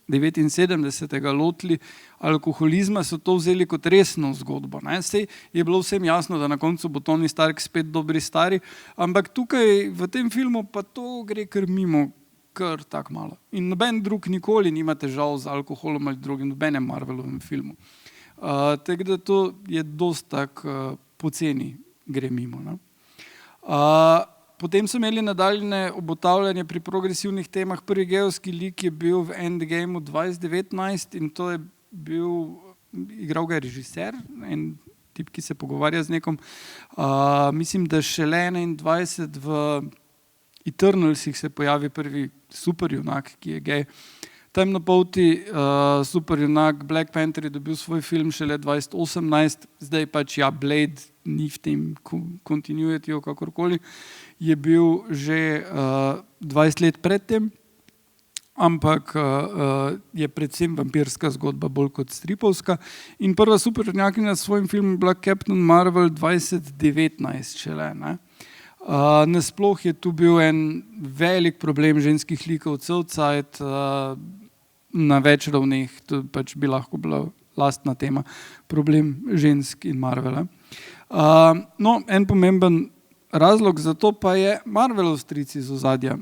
79. lotili alkoholizma, so to vzeli kot resno zgodbo. Ne? Sej je bilo vsem jasno, da na koncu bo Tony Stark spet dobri stari, ampak tukaj v tem filmu pa to gre kar mimo, kar tako malo. In noben drug nikoli nima težav z alkoholom ali drugim, nobenem Marvelovem filmu. Tako da to je dosti tako poceni gre mimo. Ne? Potem so imeli nadaljne obotavljanje pri progresivnih temah. Prvi geovski lik je bil v Endgameu 2019 in to je bil, igral ga je režiser, en tip, ki se pogovarja z nekom. Mislim, da šele 21 v Eternalsih se pojavi prvi superjunak, ki je gej. Temnopolti superjunak Black Panther je dobil svoj film šele 2018, zdaj pač Blade ni v tem continuity, kakorkoli, je bil že 20 let predtem, ampak je predvsem vampirska zgodba bolj kot stripovska. In prva superjunakinja s svojim filmom bila Captain Marvel 2019 šele. Ne? Nasploh je tu bil en velik problem ženskih likov cel cajt, na več ravneh, to pač bi lahko bila lastna tema, problem žensk in Marvela. No, en pomemben razlog za to pa je Marvelov stric iz ozadja,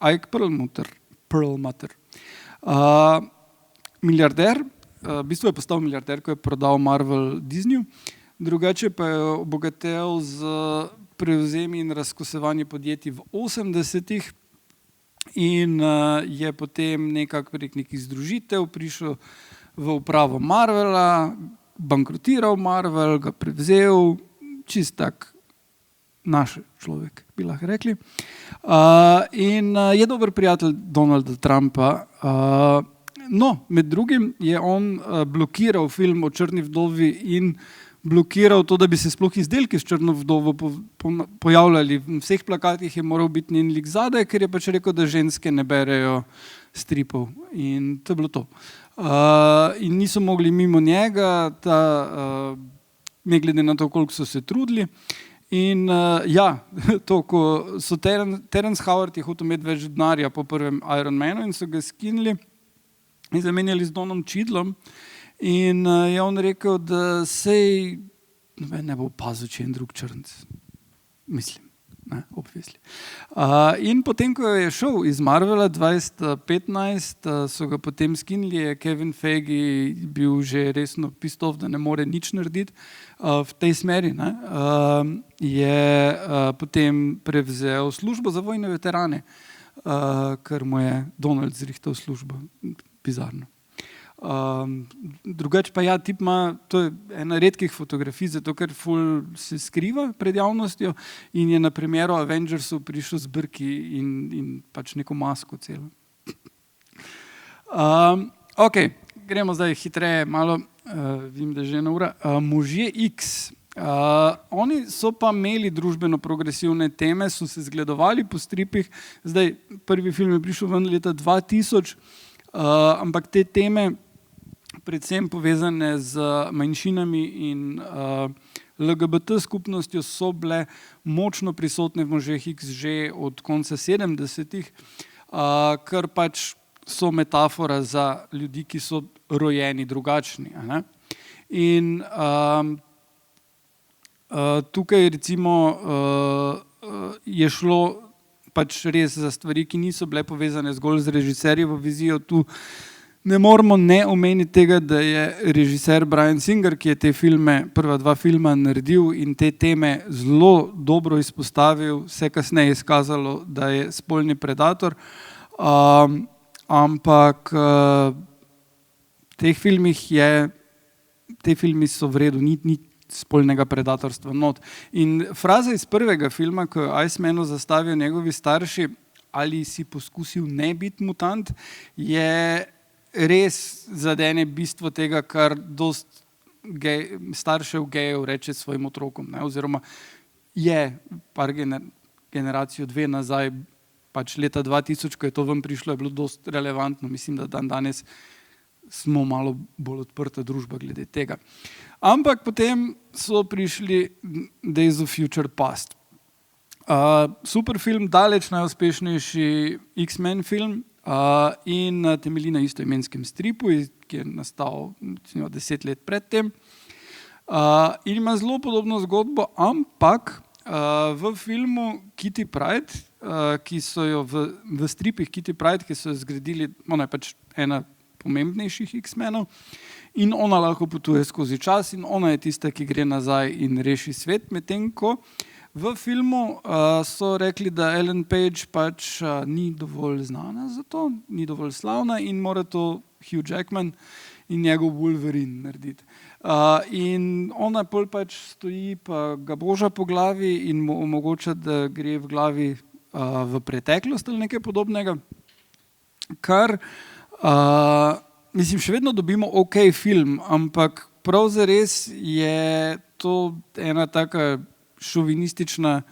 Ike Perlmutter. Milijarder, v bistvu je postal milijarder, ko je prodal Marvel Disneyju, drugače pa je obogatel z prevzemi in razkosevanje podjetij v 80-ih in je potem nekako prek nekih združitev prišel v upravo Marvela, bankrotiral Marvel, ga prevzel, čist tak naš človek, bi lahko rekli. In je dober prijatelj Donalda Trumpa. No, med drugim je on blokiral film o Črni vdovi in blokiral to, da bi se sploh izdelki s Črno vdovo pojavljali. V vseh plakatih je moral biti njen lik zadaj, ker je pač rekel, da ženske ne berejo stripov. In to je bilo to. In niso mogli mimo njega, ne glede na to, koliko so se trudili. In to, ko so Terence Howard je hotel imeti več denarja po prvem Iron Manu in so ga skinili in zamenjali z Donom Cheadlom. In je on rekel, da sej ne bo opazil, če en drug črnc. Mislim, ne, obvisli. In potem, ko je šel iz Marvela 2015, so ga potem skinili, je Kevin Feige bil že resno pistov, da ne more nič narediti v tej smeri, ne. Je potem prevzel službo za vojne veterane, ker mu je Donald zrihtal službo. Bizarno. Drugače pa ja, tip ima, to je ena redkih fotografij, zato ker ful se skriva pred javnostjo in je na primeru Avengersov prišel z brki in pač neko masko celo. Ok, gremo zdaj hitreje malo, vidim, da je že ena ura. Možje X. Oni so pa imeli družbeno progresivne teme, so se zgledovali po stripih, zdaj prvi film je prišel ven leta 2000, ampak te teme, predvsem povezane z manjšinami in LGBT skupnostjo, so bile močno prisotne v Možeh X že od konca 70-ih, kar pač so metafora za ljudi, ki so rojeni drugačni. Ne? In tukaj recimo je šlo pač res za stvari, ki niso bile povezane zgolj z režiserjevo vizijo. Tu ne moramo ne omeniti tega, da je režiser Bryan Singer, ki je te filme, prva dva filma naredil in te teme zelo dobro izpostavil, se kasneje izkazalo, da je spolni predator, ampak te filmi so v redu, ni spolnega predatorstva not. In fraza iz prvega filma, ko je Icemanu zastavijo njegovi starši, ali si poskusil ne biti mutant, je res zadene bistvo tega, kar dost staršev gejev reče svojim otrokom, ne? Oziroma je par generacijo dve nazaj, pač leta 2000, ko je to ven prišlo, je bilo dost relevantno. Mislim, da danes smo malo bolj odprta družba glede tega. Ampak potem so prišli Days of Future Past. Super film, daleč najuspešnejši X-Men film in temelji na istoimenskem stripu, ki je nastal 10 let predtem. In ima zelo podobno zgodbo, ampak v filmu Kitty Pryde, ki so jo v stripih Kitty Pryde, ki so jo zgradili, ona je pač ena pomembnejših X-menov in ona lahko potuje skozi čas in ona je tista, ki gre nazaj in reši svet, medtem ko v filmu so rekli, da Ellen Page pač ni dovolj znana za to, ni dovolj slavna in mora to Hugh Jackman in njegov Wolverine narediti. In ona pol pač stoji pa ga boža po glavi in mu omogoča, da gre v glavi v preteklost ali nekaj podobnega, kar mislim, še vedno dobimo ok film, ampak prav zares je to ena taka šovinistična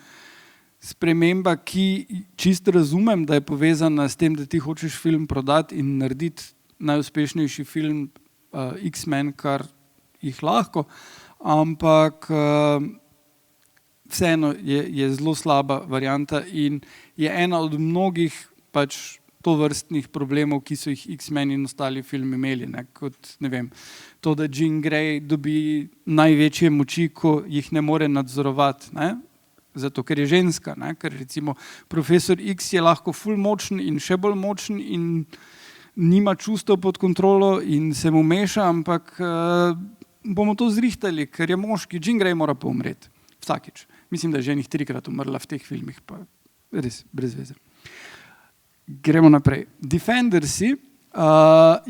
sprememba, ki čisto razumem, da je povezana s tem, da ti hočeš film prodati in narediti najuspešnejši film X-Men, kar jih lahko, ampak vseeno je zelo slaba varianta in je ena od mnogih pač tovrstnih problemov, ki so jih X-Men in ostali filmi imeli, ne? Kot, ne vem, to, da Jean Grey dobi največje moči, ko jih ne more nadzorovati, ne? Zato, ker je ženska, ne? Ker recimo profesor X je lahko ful močen in še bolj močen in nima čustev pod kontrolo in se mu meša, ampak bomo to zrihtali, ker je moški, Jean Grey mora pa umreti. Vsakič. Mislim, da je že enih 3-krat umrla v teh filmih, pa res brez veze. Gremo naprej. Defendersi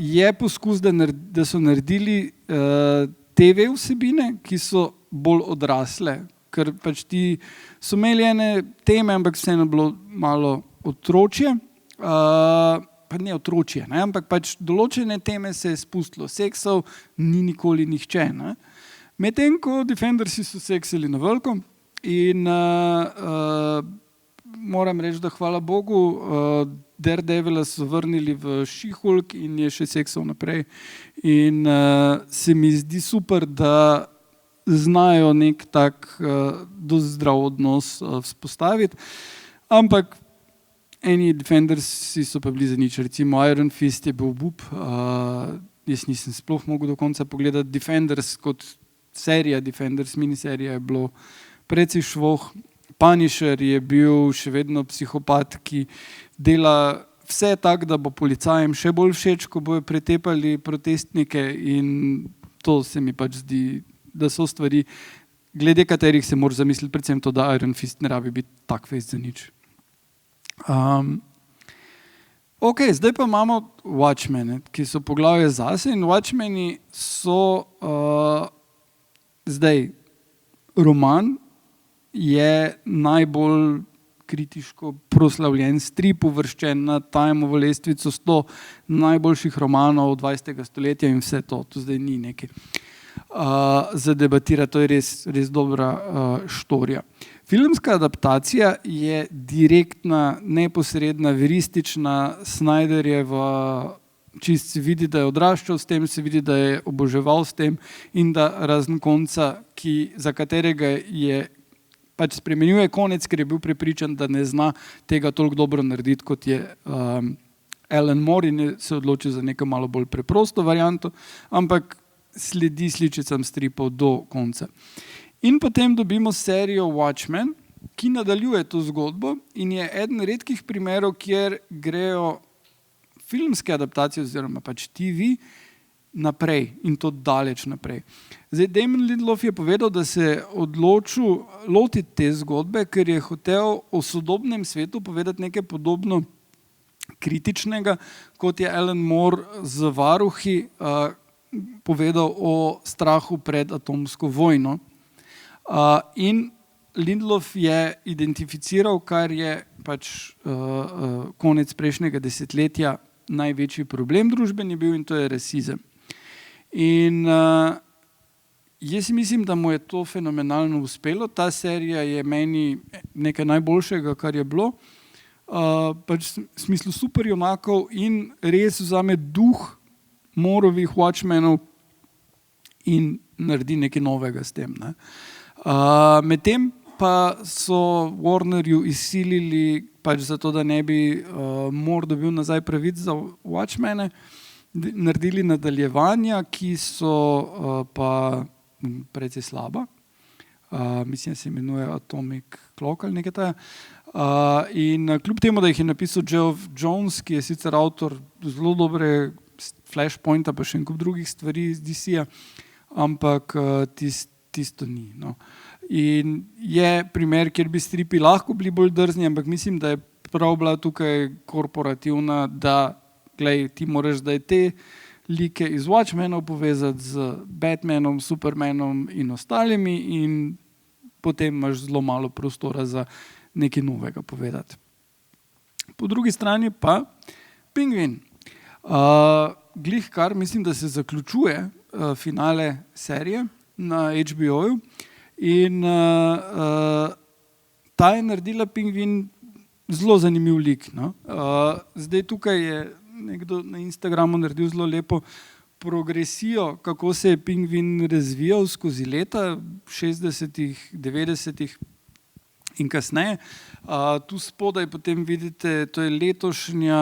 je poskus, da so naredili TV vsebine, ki so bolj odrasle, ker pač ti so imeli ene teme, ampak vseeno bilo malo otročje, pa ne otročje, ne? Ampak pač določene teme se je spustilo, seksov ni nikoli nihče. Ne? Medtem ko Defendersi so seksali na veliko in moram reči, da hvala Bogu, Daredevila so vrnili v She-Hulk in je še seksal naprej. In se mi zdi super, da znajo nek tak dosti zdrav odnos vzpostaviti. Ampak eni Defendersi so pa bili za nič. Recimo Iron Fist je bil bub, jaz nisem sploh mogel do konca pogledati. Defenders kot serija, Defenders miniserija je bilo precej švoh. Punisher je bil še vedno psihopat, ki dela vse tako, da bo policajem še bolj všeč, ko bojo pretepali protestnike, in to se mi pač zdi, da so stvari, glede katerih se moraš zamisliti, predvsem to, da Iron Fist ne rabi biti tak fejst za nič. Ok, zdaj pa imamo Watchmen, ki so poglavje zase, in Watchmeni so zdaj roman, je najbolj kritiško proslavljen strip, uvrščen na Timeovo lestvico 100 najboljših romanov 20. stoletja in vse to. To zdaj ni nekaj za debatirati, to je res dobra štorija. Filmska adaptacija je direktna, neposredna, veristična, Snyderjeva, čist se vidi, da je odraščal s tem, se vidi, da je oboževal s tem in da razen konca, za katerega je pač spremenjuje konec, ker je bil prepričan, da ne zna tega toliko dobro narediti, kot je Alan Moore, in je se odločil za neko malo bolj preprosto varianto, ampak sledi sličicam stripov do konca. In potem dobimo serijo Watchmen, ki nadaljuje to zgodbo in je eden redkih primerov, kjer grejo filmske adaptacije oziroma pač TV naprej in to daleč naprej. Zdaj, Damon Lindelof je povedal, da se je odločil lotiti te zgodbe, ker je hotel o sodobnem svetu povedati nekaj podobno kritičnega, kot je Alan Moore z Varuhi povedal o strahu pred atomsko vojno. In Lindelof je identificiral, kar je pač konec prejšnjega desetletja največji problem družbeni bil, in to je rasizem. In jaz mislim, da mu je to fenomenalno uspelo. Ta serija je meni nekaj najboljšega, kar je bilo. Pač v smislu super junakov in res vzame duh Moorovih Watchmenov in naredi nekaj novega s tem. Ne. Medtem pa so Warnerju izsilili, pač zato, da ne bi Moore dobil nazaj pravic za Watchmene, naredili nadaljevanja, ki so pa precej slaba. Mislim, da se imenuje Atomic Clock ali nekaj tega. In kljub temu, da jih je napisal Geoff Jones, ki je sicer avtor zelo dobre Flashpointa, pa še en kup drugih stvari iz DC-ja, ampak tisto ni. No. In je primer, kjer bi stripi lahko bili bolj drzni, ampak mislim, da je prav bila tukaj korporativna, da glej, ti moraš zdaj te like iz Watchmenov povezati z Batmanom, Supermanom in ostalimi in potem imaš zelo malo prostora za nekaj novega povedati. Po drugi strani pa Pingvin. Glih kar mislim, da se zaključuje finale serije na HBO-ju in ta je naredila Pingvin zelo zanimiv lik. No? Zdaj tukaj je nekdo na Instagramu naredil zelo lepo progresijo, kako se je Pingvin razvijal skozi leta, 60-ih, 90-ih in kasneje. Tu spodaj potem vidite, to je letošnja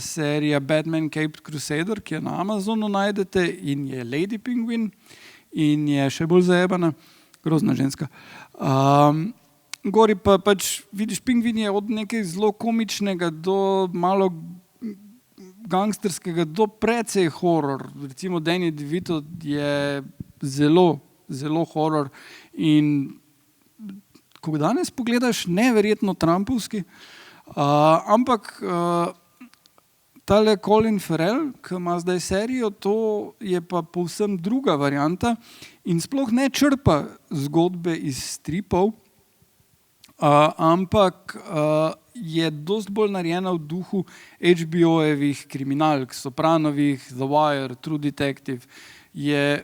serija Batman Caped Crusader, ki jo na Amazonu najdete in je Lady Penguin in je še bolj zajebana, grozna ženska. Gori pa pač vidiš, Pingvin je od nekaj zelo komičnega do malo gangsterskega do precej horor. Recimo Danny DeVito je zelo, zelo horor in ko danes pogledaš, neverjetno trumpovski, ampak tale Colin Farrell, ki ima zdaj serijo, to je pa povsem druga varianta in sploh ne črpa zgodbe iz stripov, ampak je dosti bolj narejena v duhu HBO-evih kriminalk, Sopranovih, The Wire, True Detective, je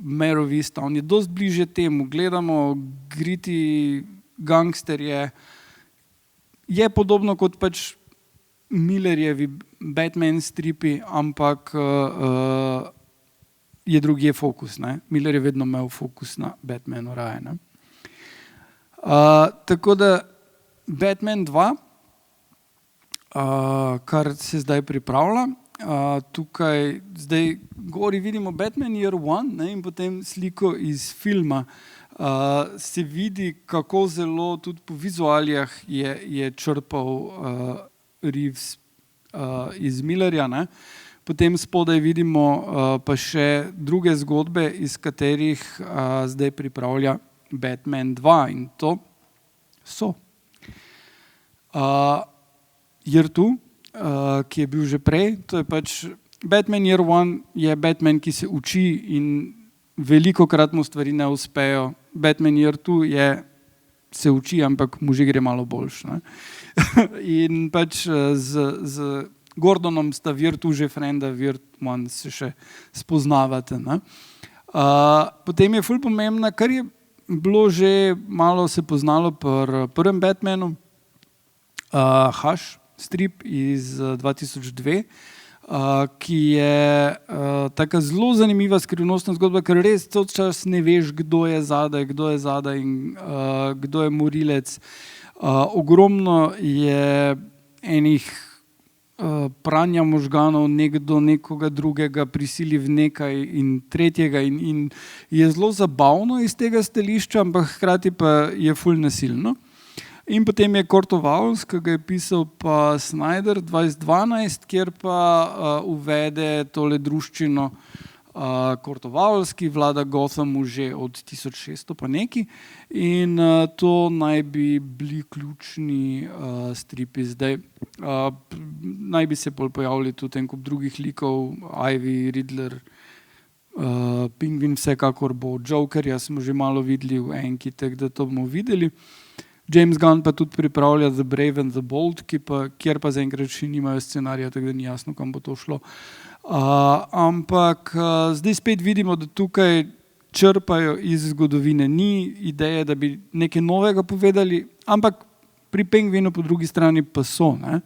Mare of Easttown, je dosti bliže temu, gledamo gritty gangsterje, je podobno kot pač Millerjevi Batman stripi, ampak je drugje fokus. Ne? Miller je vedno imel fokus na Batmanu raje. Ne? Tako da Batman 2, kar se zdaj pripravlja, tukaj zdaj gori vidimo Batman Year One, ne, in potem sliko iz filma, se vidi, kako zelo tudi po vizualijah je črpal Reeves iz Millerja, ne. Potem spodaj vidimo pa še druge zgodbe, iz katerih zdaj pripravlja Batman 2 in to so Year 2, ki je bil že prej, to je pač Batman Year One je Batman, ki se uči in velikokrat mu stvari ne uspejo. Batman Year 2 se uči, ampak mu že gre malo boljše. In pač z Gordonom sta v Year 2 že frenda, v Year 1 se še spoznavate. Ne? Potem je ful pomembna, kar je bilo že malo se poznalo pri prvem Batmanu, Hush strip iz 2002, ki je taka zelo zanimiva skrivnostna zgodba, ker res cel čas ne veš, kdo je zadaj in kdo je morilec. Ogromno je enih pranja možganov, nekdo nekoga drugega prisili v nekaj in tretjega in je zelo zabavno iz tega stališča, ampak hkrati pa je ful nasilno. In potem je Court of Owls, ki ga je pisal pa Snyder 2012, kjer pa uvede tole druščino Court of Owls, ki vlada Gothamu že od 1600 pa neki. In to naj bi bili ključni stripi zdaj. Naj bi se bolj pojavili tudi en kup drugih likov, Ivy, Riddler, Penguin vsekakor bo, Jokerja smo že malo videli v enki, tako da to bomo videli. James Gunn pa tudi pripravlja The Brave and the Bold, kjer pa zaenkrat še nimajo scenarija, tako da ni jasno, kam bo to šlo. Ampak zdaj spet vidimo, da tukaj črpajo iz zgodovine. Ni ideje, da bi nekaj novega povedali, ampak pri Penguinu po drugi strani pa so. Ne?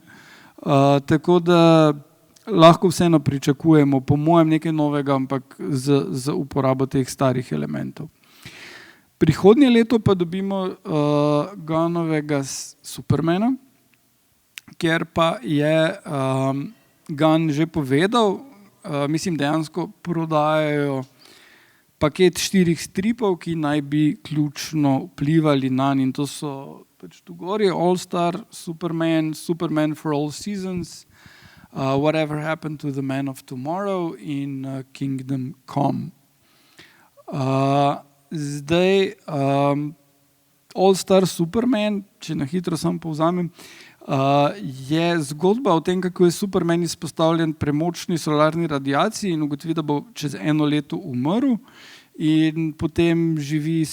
Tako da lahko vseeno pričakujemo, po mojem, nekaj novega, ampak z uporabo teh starih elementov. Prihodnje leto pa dobimo Gunnovega Supermana, kjer pa je Gunn že povedal, mislim dejansko prodajajo paket 4 stripov, ki naj bi ključno vplivali nanj, in to so pač tu gori All Star, Superman, Superman for All Seasons, Whatever Happened to the Man of Tomorrow in Kingdom Come. Zdaj, All-Star Superman, če na hitro sam povzamem, je zgodba o tem, kako je Superman izpostavljen premočni solarni radiaciji in ugotovi, da bo čez 1 leto umrl in potem živi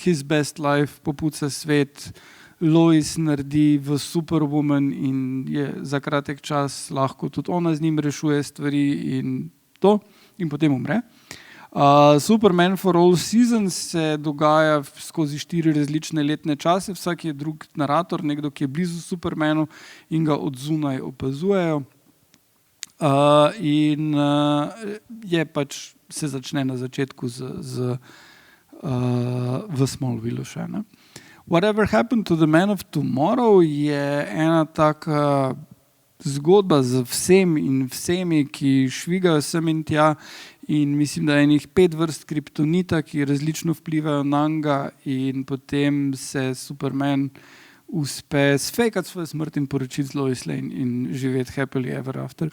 his best life, popuca svet, Lois naredi v Superwoman in je za kratek čas lahko tudi ona z njim rešuje stvari in to, in potem umre. Superman for All Seasons se dogaja skozi 4 različne letne čase, vsak je drug narator, nekdo, ki je blizu Supermanu in ga od zunaj opazujejo. In je pač se začne na začetku v Smallville še. Ne? Whatever Happened to the Man of Tomorrow je ena taka zgodba z vsem in vsemi, ki švigajo sem in tja, in mislim, da je enih 5 vrst kriptonita, ki različno vplivajo na njega, in potem se Superman uspe sfejkati svojo smrt in poročiti z Lois Lane in živeti happily ever after.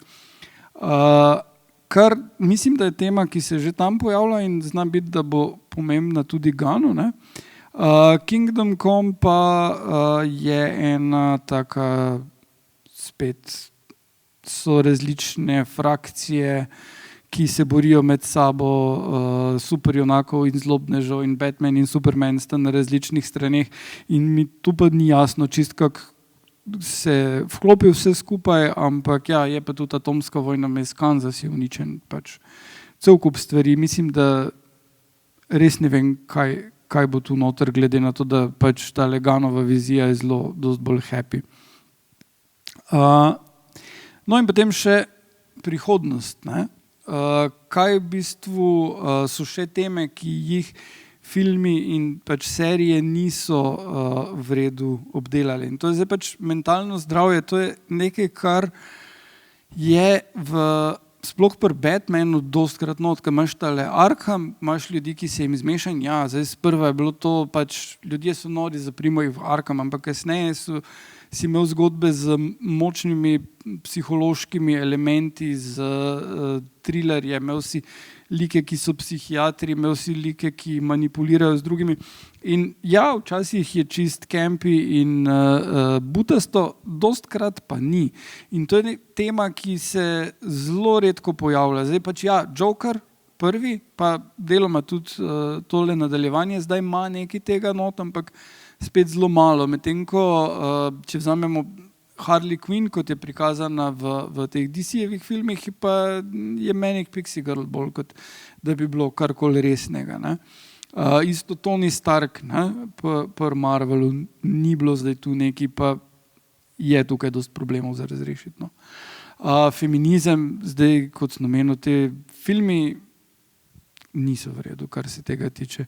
Kar mislim, da je tema, ki se že tam pojavlja in zna biti, da bo pomembna tudi Gunnu, ne? Kingdom Come pa je ena taka, spet so različne frakcije, ki se borijo med sabo, superjunakov in zlobnežev, in Batman in Superman sta na različnih straneh in mi tu pa ni jasno čist, kako se vklopi vse skupaj, ampak ja, je pa tudi atomska vojna med Kansas je uničen, pač cel kup stvari. Mislim, da res ne vem, kaj bo tu noter, glede na to, da pač ta Gunnovova vizija je zelo, dosti bolj happy. No in potem še prihodnost, ne? Kaj v bistvu so še teme, ki jih filmi in pač serije niso v redu obdelali. In to je zdaj pač mentalno zdravje, to je nekaj, kar je v sploh pri Batmanu dostkrat not, ko imaš tale Arkham, imaš ljudi, ki se jim zmešan, ja, zdaj sprva je bilo to, pač ljudje so nori, zaprimo jih v Arkham, ampak kasneje si imel zgodbe z močnimi psihološkimi elementi, z trilerje, imel si like, ki so psihiatri, imel si like, ki manipulirajo z drugimi. In ja, včasih je čist campi in butasto, dostkrat pa ni. In to je tema, ki se zelo redko pojavlja. Zdaj pač ja, Joker prvi, pa deloma tudi tole nadaljevanje, zdaj ima nekaj tega not, ampak spet zelo malo. Medtem ko, če vzamemo Harley Quinn, kot je prikazana v teh DC-jevih filmih, pa je Manic Pixie Girl bolj, kot da bi bilo karkoli resnega. Ne? Isto Tony Stark, pri Marvelu ni bilo zdaj tu neki, pa je tukaj dosti problemov za razrešiti. No. Feminizem, zdaj kot sem omenil, te filmi niso v redu, kar se tega tiče.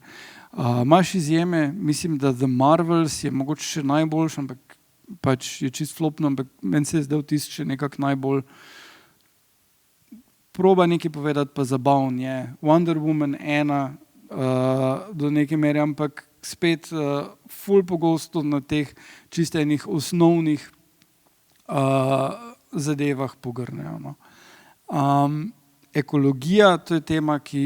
Imaš izjeme, mislim, da The Marvels je mogoče še najboljši, ampak pač je čist flopno, ampak meni se je zdaj vtis še nekako najbolj proba nekaj povedati, pa zabavn je. Wonder Woman 1 do neke mere, ampak spet ful pogosto na teh čisto enih osnovnih zadevah pogrnejo. No. Ekologija, to je tema, ki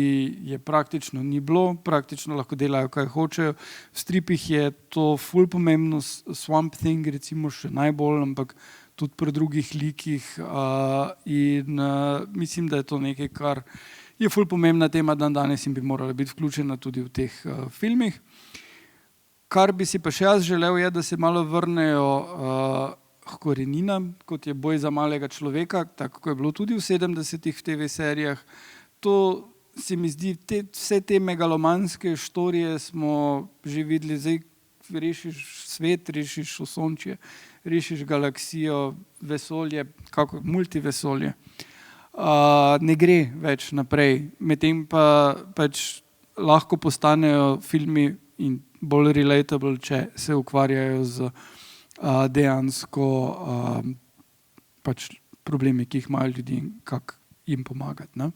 je praktično ni bilo, praktično lahko delajo, kaj hočejo. V stripih je to ful pomembno, Swamp Thing recimo še najbolj, ampak tudi pri drugih likih in mislim, da je to nekaj, kar je ful pomembna tema dan danes in bi morala biti vključena tudi v teh filmih. Kar bi si pa še jaz želel je, da se malo vrnejo k koreninam, kot je Boj za malega človeka, tako je bilo tudi v 70-ih v TV serijah. To se mi zdi, vse te megalomanske štorije smo že videli, zdaj rešiš svet, rešiš osončje, rešiš galaksijo, vesolje, kako multivesolje. Ne gre več naprej, medtem pa pač lahko postanejo filmi in bolj relatable, če se ukvarjajo z dejansko pač problemi, ki jih imajo ljudi in kako jim pomagati. Ne?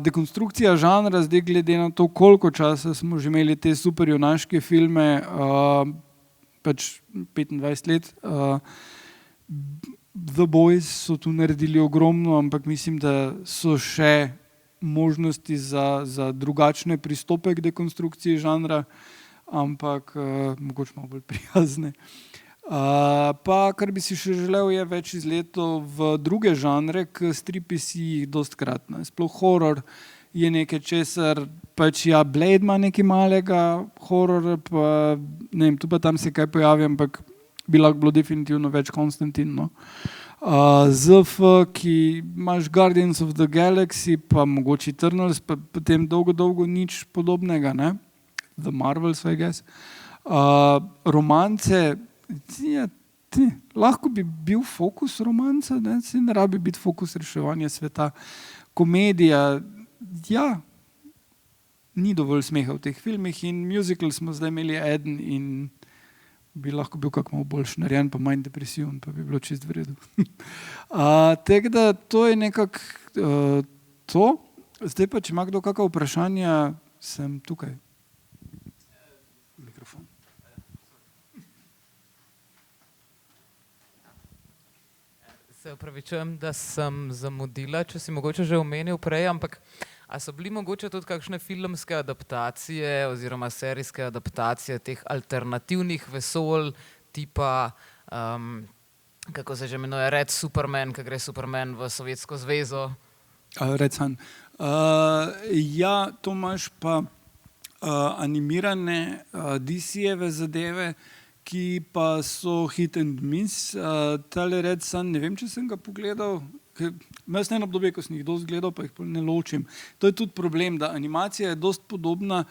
Dekonstrukcija žanra, zdaj glede na to, koliko časa smo že imeli te superjunaške filme, pač 25 let, The Boys so tu naredili ogromno, ampak mislim, da so še možnosti za drugačne pristope k dekonstrukciji žanra, ampak mogoče malo bolj prijazne. Pa, kar bi si še želel, je več izletov v druge žanre, k stripi si jih dostkrat. Sploh horor je nekaj česar, pač ja, Blade ima nekaj malega, horor pa, ne vem, tu pa tam se kaj pojavi, ampak bi lahko bilo definitivno več Konstantin. No. ZF, ki imaš Guardians of the Galaxy, pa mogoče Eternals, pa potem dolgo nič podobnega, ne? The Marvels, I guess. Romance, ja, lahko bi bil fokus romanca, ne? Se ne rabi biti fokus reševanja sveta. Komedija, ja, ni dovolj smeha v teh filmih in musical smo zdaj imeli eden in bi lahko bil kak malo boljš narejen, pa manj depresiven, pa bi bilo čist v redu. Tako da to je nekako to. Zdaj pa, če ima kdo kakva vprašanja, sem tukaj. Se opravičujem, da sem zamudila, če si mogoče že omenil prej, ampak a so bili mogoče tudi kakšne filmske adaptacije oziroma serijske adaptacije teh alternativnih vesolj, tipa, kako se že imenuje, Red Superman, ko gre Superman v Sovjetsko zvezo? Red Sun. Ja, to imaš pa animirane DC-jeve zadeve, ki pa so hit and miss. Tale Red Sun, ne vem, če sem ga pogledal, imel sem eno obdobje, ko sem jih dosti gledal, pa jih ne ločim. To je tudi problem, da animacija je dosti podobna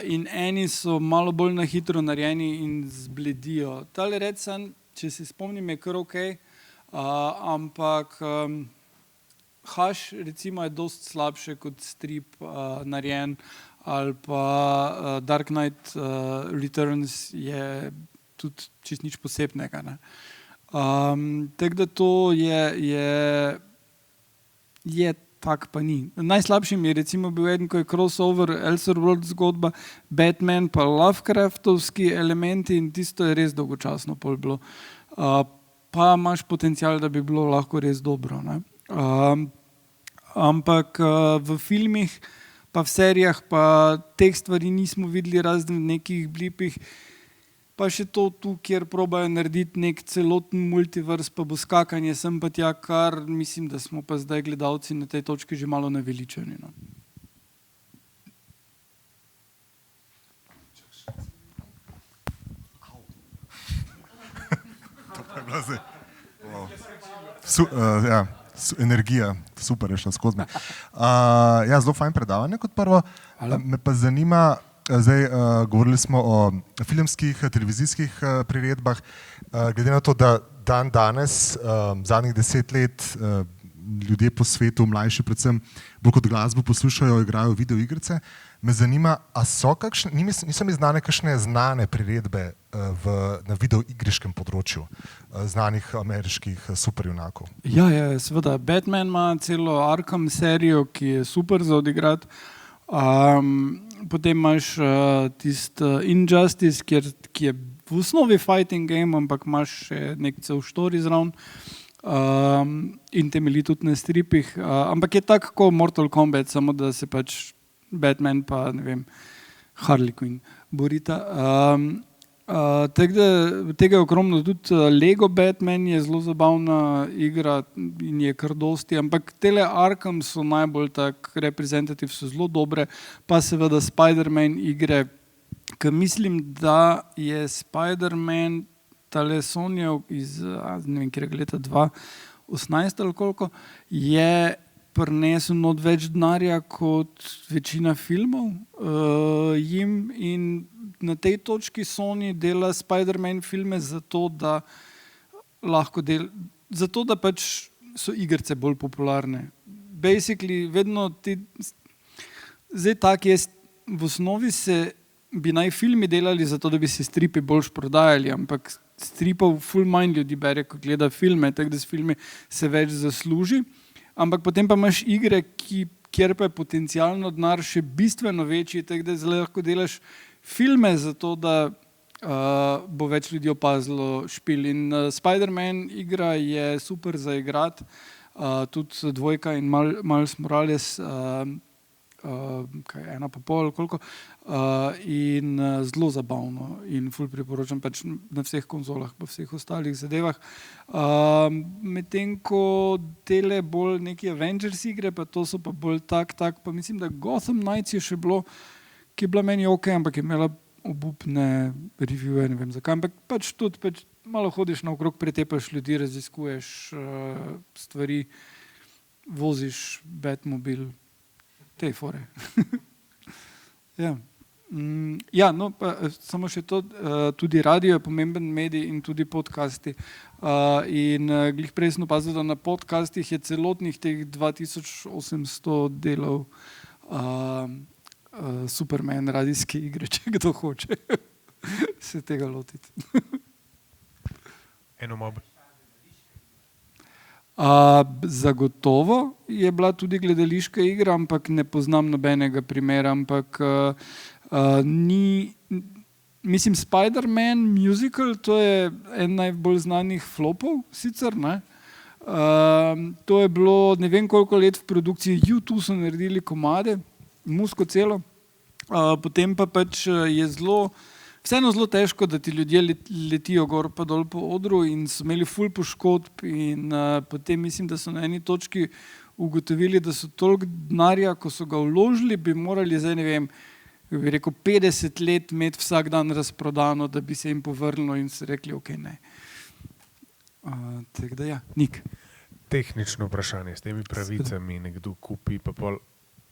in eni so malo bolj na hitro narejeni in zbledijo. Tale Red Sun, če se spomnim, je kar ok, ampak Hush recimo je dosti slabše kot strip narejen, ali pa Dark Knight Returns je tudi čist nič posebnega. Tako da to je je tak pa ni. Najslabši mi je recimo bil eden, ko je crossover, Elseworld zgodba, Batman pa Lovecraftovski elementi in tisto je res dolgočasno pol bilo. Pa imaš potencial, da bi bilo lahko res dobro. Ne? Ampak v filmih pa v serijah pa teh stvari nismo videli razen v nekih blipih. Pa še to tu, kjer probajo narediti nek celoten multivers, pa bo skakanje sem pa tja, kar mislim, da smo pa zdaj gledalci na tej točki že malo naveličani. No. Energija, super je šla skozi me. Zelo fajn predavanje kot prvo. Me pa zanima, zdaj govorili smo o filmskih, televizijskih priredbah. Glede na to, da danes, zadnjih 10 let, ljudje po svetu, mlajši predvsem, bolj kot glasbo poslušajo, igrajo videoigrice, me zanima, a so kakšne, niso mi znane kakšne znane priredbe na videoigriškem področju, znanih ameriških superjunakov? Ja, seveda. Batman ima celo Arkham serijo, ki je super za odigrati. Potem imaš tisti Injustice, ki je v osnovi fighting game, ampak imaš še nek cel story zraven in temelji tudi na stripih. Ampak je tako kot Mortal Kombat, samo da se pač Batman pa, ne vem, Harley Quinn borita. Tega je ogromno, tudi Lego Batman je zelo zabavna igra in je kar dosti, ampak tele Arkham so najbolj tak reprezentativ, so zelo dobre, pa seveda Spider-Man igre, ker mislim, da je Spider-Man tale Sonjev iz, ne vem, kjerega leta 2018 ali koliko, je prinesel not več denarja kot večina filmov jim in na tej točki Sony dela Spider-Man filme zato, da lahko zato, da pač so igrice bolj popularne. Basically, vedno zdaj tak je, v osnovi bi naj filmi delali zato, da bi se stripi boljš prodajali, ampak stripov ful manj ljudi bere, ko gleda filme, tako da s filmi se več zasluži. Ampak potem pa imaš igre, kjer pa je potencialno denar še bistveno večji, tako da zelo lahko delaš filme zato, da bo več ljudi opazilo špil. In Spider-Man igra je super za igrati, tudi dvojka in Miles Morales, 1,5 koliko, in zelo zabavno in ful priporočam pač na vseh konzolah pa vseh ostalih zadevah. Medtem ko tele bolj neki Avengers igre, pa to so pa bolj tak, pa mislim, da Gotham Knights je še bilo, ki je bila meni ok, ampak je imela obupne reviewje, ne vem zakaj, ampak pač tudi malo hodiš naokrog, pretepaš ljudi, raziskuješ stvari, voziš Batmobil, te fore. Samo še to, tudi radio je pomemben medij in tudi podcasti. In glih prej sem opazil, da na podcastih je celotnih teh 2800 delov Superman radijske igre, če kdo hoče se tega lotiti. Enomob. Zagotovo je bila tudi gledališka igra, ampak ne poznam nobenega primera, ampak mislim, Spider-Man musical, to je en najbolj znanih flopov sicer, ne? To je bilo ne vem koliko let v produkciji, U2 so naredili komade, muziko celo, potem pa pač je vseeno zelo težko, da ti ljudje letijo gor pa dol po odru in so imeli ful poškodb in potem mislim, da so na eni točki ugotovili, da so toliko denarja, ko so ga vložili, bi morali zdaj, ne vem, bi rekel 50 let imeti vsak dan razprodano, da bi se jim povrnilo in so rekli, ok, ne. Tako da Nik. Tehnično vprašanje, s temi pravicami nekdo kupi, pa pol,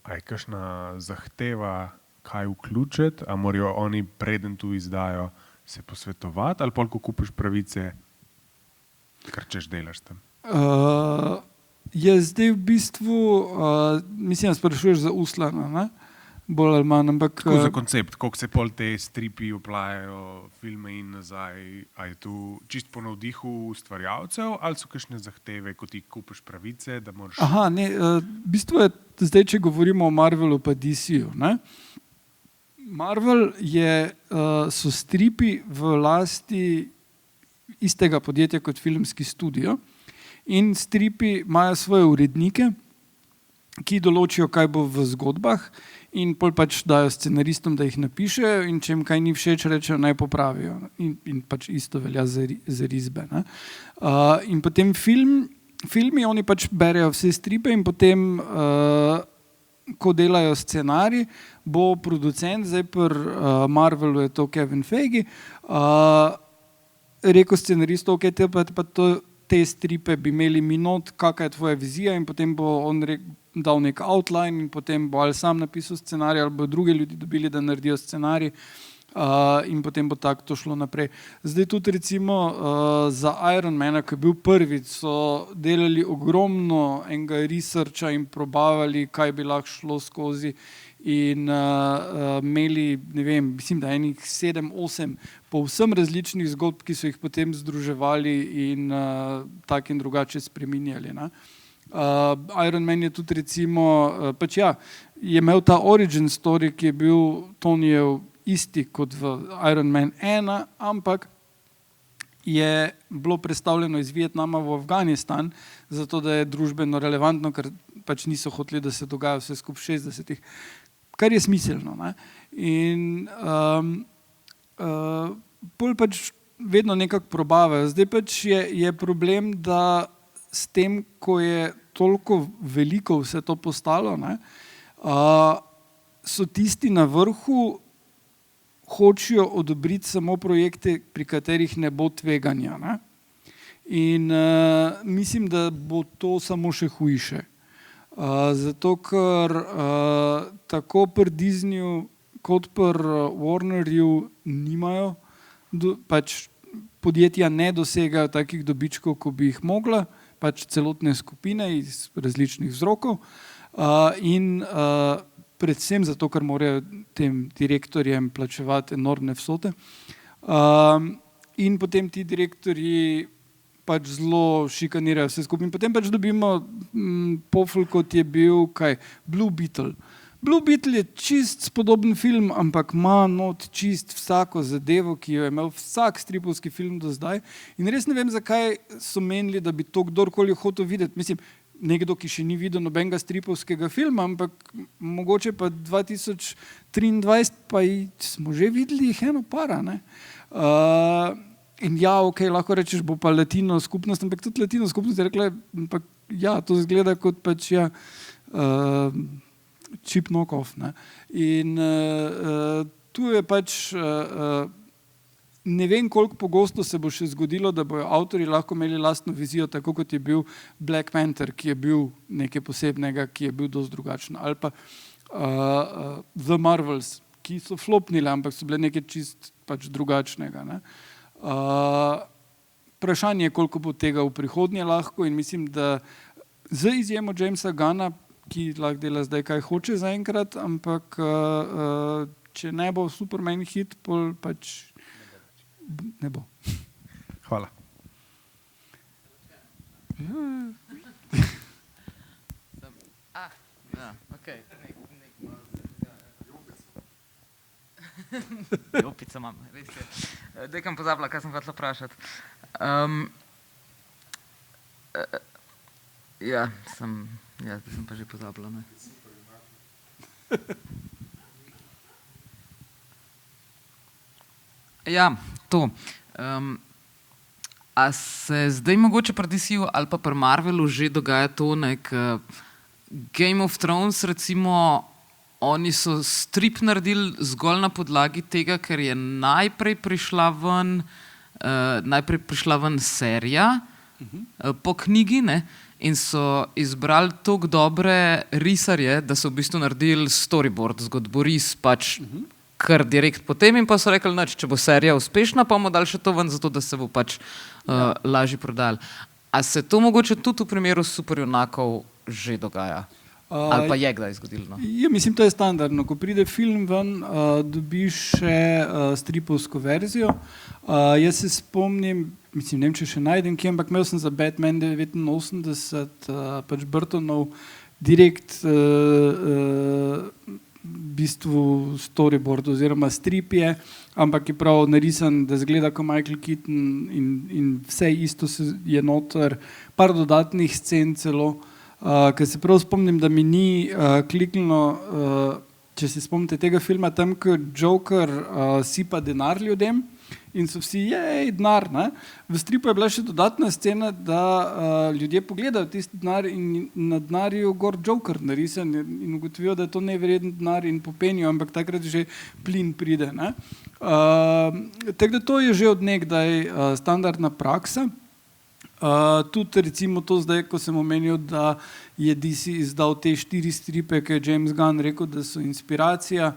a je kakšna zahteva, kaj vključiti, a morajo oni preden tu izdajo se posvetovati, ali pol, ko kupiš pravice, kar češ delaš tam? Je zdaj v bistvu, mislim, sprašuješ za Uslana, ne? bolj ali manj. Ampak, Tako za koncept, koliko se pol te stripi uplajajo, filme in nazaj, a je tu čist po navdihu ustvarjalcev ali so kakšne zahteve, ko ti kupiš pravice, da moraš... Aha, ne, v bistvu je zdaj, če govorimo o Marvelu pa DC-ju, ne? Marvel so stripi v lasti istega podjetja kot filmski studio in stripi imajo svoje urednike, ki določijo, kaj bo v zgodbah in pol pač dajo scenaristom, da jih napišejo in če jim kaj ni všeč, rečejo, naj popravijo. In pač isto velja za risbe. Ne? In potem filmi, oni pač berejo vse stripe in potem, ko delajo scenarij, bo producent, zdaj pri Marvelu je to Kevin Feige, rekel scenaristu, ok, te stripe bi imeli minut, kakva je tvoja vizija in potem bo on dal nek outline in potem bo ali sam napisal scenarij ali bo druge ljudi dobili, da naredijo scenarij in potem bo tako to šlo naprej. Zdaj tudi recimo za Iron Mana, ko je bil prvič, so delali ogromno enega researcha in probavali, kaj bi lahko šlo skozi in imeli, ne vem, mislim, da enih 7-8 povsem različnih zgodb, ki so jih potem združevali in tak in drugače spreminjali. Ne? Iron Man je tudi recimo, pač ja, je imel ta origin story, ki je bil Tonyjev isti kot v Iron Man 1, ampak je bilo predstavljeno iz Vietnama v Afganistan, zato da je družbeno relevantno, ker pač niso hoteli, da se dogaja vse skupaj v 60-ih, kar je smiselno. Ne? In pol pač vedno nekako probavajo. Zdaj pač je problem, da s tem, ko je toliko veliko vse to postalo, ne, so tisti na vrhu hočejo odobriti samo projekte, pri katerih ne bo tveganja. Ne? In mislim, da bo to samo še hujše. Zato, ker tako pri Disneyju kot pri Warnerju nimajo, pač podjetja ne dosegajo takih dobičkov, ko bi jih mogla, pač celotne skupine iz različnih vzrokov in predvsem zato, ker morajo tem direktorjem plačevati enormne vsote. In potem ti direktorji pač zelo šikanirajo vse skupaj. In potem pač dobimo pofl, kot je bil Blue Beetle. Blue Beetle je čist spodoben film, ampak ima not čist vsako zadevo, ki jo je imel vsak stripovski film do zdaj. In res ne vem, zakaj so menili, da bi to kdorkoli hotel videti. Mislim, nekdo, ki še ni videl nobenega stripovskega filma, ampak mogoče pa 2023 pa smo že videli jih eno para. Ne? In ja, ok, lahko rečeš, bo pa latino skupnost, ampak tudi latino skupnost je rekla, ampak ja, to zgleda kot pač ja, cheap knock-off. Ne? In tu je pač ne vem, koliko pogosto se bo še zgodilo, da bojo avtorji lahko imeli lastno vizijo, tako kot je bil Black Panther, ki je bil nekaj posebnega, ki je bil dosti drugačen. Ali pa The Marvels, ki so flopnili, ampak so bile nekaj čist pač drugačnega. Ne? Vprašanje je, koliko bo tega v prihodnje lahko in mislim, da z izjemo Jamesa Gunna, ki lahko dela zdaj kaj hoče zaenkrat, ampak če ne bo Superman hit, pol pač ne bo. Hvala. Jopica imam, res je. Dekam pozabila, kaj sem hotela vprašati. Ja, sem pa že pozabila. Ne? Ja, to. A se zdaj mogoče pri DC-ju ali pa pri Marvelu že dogaja to, nek Game of Thrones, recimo, oni so strip naredili zgolj na podlagi tega, ker je najprej prišla ven serija po knjigi, ne? In so izbrali toliko dobre risarje, da so v bistvu naredili storyboard, zgodboris, pač kar direkt potem in pa so rekli, če bo serija uspešna, pa bomo dali še to ven, zato da se bo pač lažje prodali. A se to mogoče tudi v primeru superjunakov že dogaja? Ali pa je kdaj zgodilo? Ja, mislim, to je standardno. Ko pride film ven, dobiš še stripovsko verzijo. Jaz se spomnim, mislim, ne vem, če še najdem kje, ampak imel sem za Batman 89 pač Burtonov direkt v bistvu storyboard oziroma strip je, ampak je prav narisan, da zgleda kot Michael Keaton in vse isto je noter, par dodatnih scen celo, ker se prav spomnim, da mi ni kliknilo, če se spomnite tega filma, tam, ko Joker sipa denar ljudem in so vsi, denar, ne? V stripu je bila še dodatna scena, da ljudje pogledajo tisti denar in na denarju gor Joker narisan in ugotovijo, da je to neverjeten denar in popenijo, ampak takrat že plin pride, ne? Tako da to je že od nekdaj standardna praksa. Tudi recimo to zdaj, ko sem omenil, da je DC izdal te 4 stripe, ki je James Gunn rekel, da so inspiracija.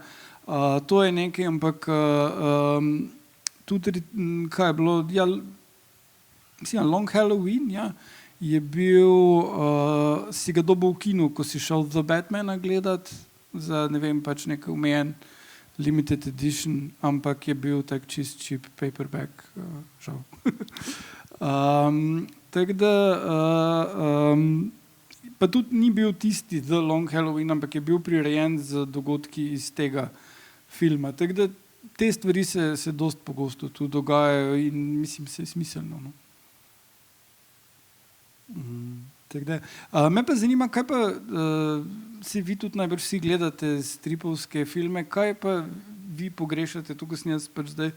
To je nekaj, ampak tudi, kaj je bilo, ja, mislim, Long Halloween, ja, je bil, si ga dobil v kinu, ko si šel The Batmana gledat za, ne vem, pač nek omejen limited edition, ampak je bil tak čist cheap paperback, žal. Tako da, pa tudi ni bil tisti The Long Halloween, ampak je bil prirejen z dogodki iz tega filma. Tako da te stvari se dost pogosto tu dogajajo in mislim, se je smiselno. No? Me pa zanima, kaj pa si vi tudi najbrž vsi gledate stripovske filme, kaj pa vi pogrešate, tukaj sem jaz pač zdaj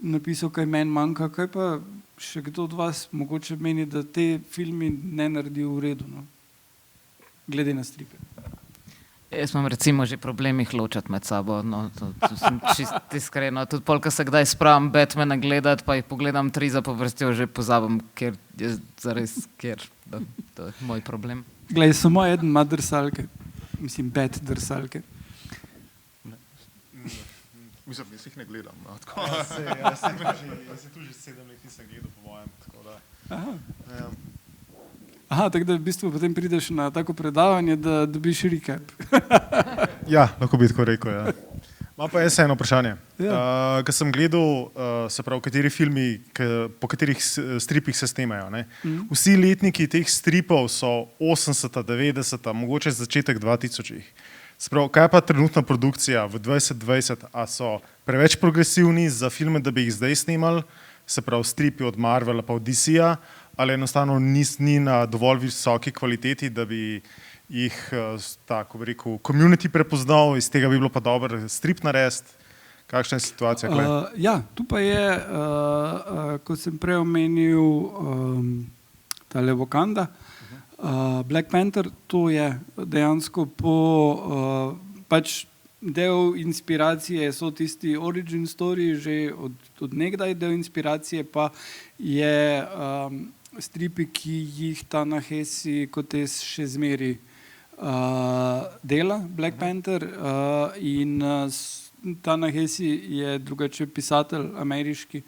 napisal, kaj meni manjka, kaj pa še kdo od vas mogoče meni, da te filmi ne naredijo v redu, no? Glede na stripe. Jaz imam recimo že problem jih ločati med sabo, no, to sem čist iskreno. Tudi pol, ko se kdaj spravim Batmana gledati, pa jih pogledam 3 zapovrstjo, že pozabim, ker je zares, to je moj problem. Glej, samo eden ima drsalke, mislim, Bat drsalke. Mislim, jaz jih ne gledam, no, tako. Jaz se tu že 7 let nisem gledal po mojem, tako da. Aha, tako da v bistvu potem prideš na tako predavanje, da dobiš recap. Ja, lahko bi tako rekel, ja. Imam pa jaz eno vprašanje. Ja. Ko sem gledal, se pravi, kateri filmi, po katerih stripih se snemajo, ne? Vsi letniki teh stripov so 80, 90, mogoče začetek 2000-ih. Se pravi, kaj pa trenutna produkcija v 2020, a so preveč progresivni za filme, da bi jih zdaj snemali, se pravi, stripi od Marvela pa od DC-ja, ali enostavno ni na dovolj visoki kvaliteti, da bi jih, tako bi rekel, community prepoznal, iz tega bi bilo pa dober strip narediti. Kakšna je situacija? Ja, tu pa je, kot sem prej omenil, tale Wakanda, Black Panther, to je dejansko po, pač del inspiracije so tisti origin story, že od nekdaj del inspiracije pa je stripi, ki jih ta Ta-Nehisi Coates še zmeri dela, Black Panther, in Ta-Nehisi je drugače pisatelj ameriški,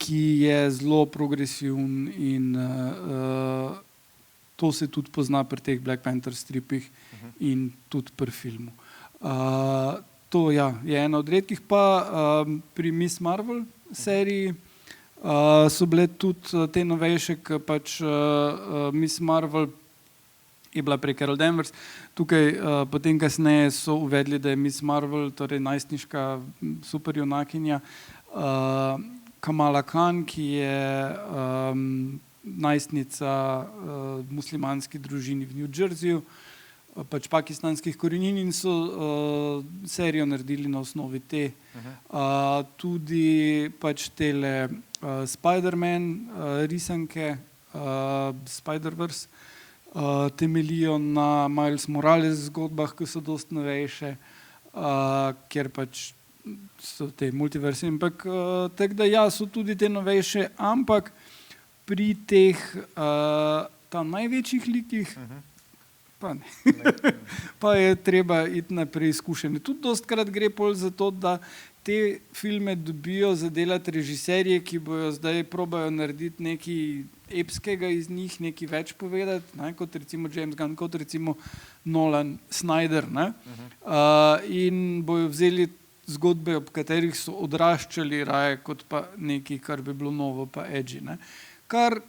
ki je zelo progresiven in to se tudi pozna pri teh Black Panther stripih in tudi pri filmu. To ja, je ena od redkih, pa pri Miss Marvel seriji so bile tudi te novejše, ki pač Miss Marvel je bila prek Carol Danvers. Tukaj potem kasneje so uvedli, da je Miss Marvel, torej najstniška superjunakinja, Kamala Khan, ki je najstnica v muslimanski družini v New Jerseyju, pač pakistanskih korenin, in so serijo naredili na osnovi te. Tudi pač tele Spider-Man risanke, Spider-Verse, temeljijo na Miles Morales zgodbah, ki so dosti novejše, kjer pač so te multiverse, ampak tako da ja, so tudi te novejše, ampak pri teh ta največjih likih pa ne. pa je treba iti na preizkušanje. Tudi dostkrat gre pol za to, da te filme dobijo za delati režiserje, ki bojo zdaj probajo narediti nekaj epskega iz njih, nekaj več povedati, ne, kot recimo James Gunn, kot recimo Nolan, Snyder, ne, in bojo vzeli zgodbe, ob katerih so odraščali raje, kot pa nekaj, kar bi bilo novo pa edgy, ne. Kar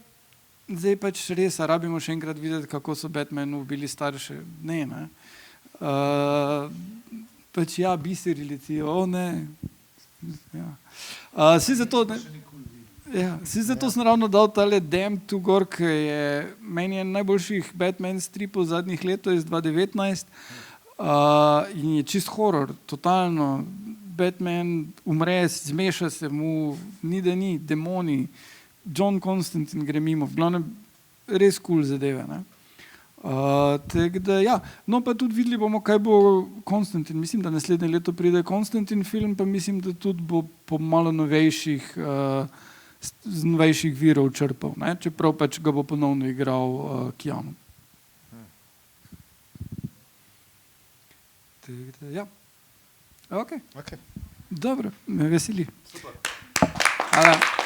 zdaj pač res, rabimo še enkrat videti, kako so Batmanu ubili starše. Ne. Pač ja, biseri letijo, ne. Ja. Si zato sem ravno dal tale Damned to gor, ki je meni en najboljših Batman stripov zadnjih letov iz 2019 in je čist horor, totalno. Batman umre, zmeša se mu, ni da ni, demoni, John Constantine gre mimo, v glavnem res cool zadeve, ne. Tako da, ja. No pa tudi videli bomo, kaj bo Konstantin. Mislim, da naslednje leto pride Konstantin film, pa mislim, da tudi bo po malo novejših virov črpal, ne? Čeprav pač ga bo ponovno igral Keanu. Tako da, ja. Ok. Dobro, me veseli. Super. Hvala.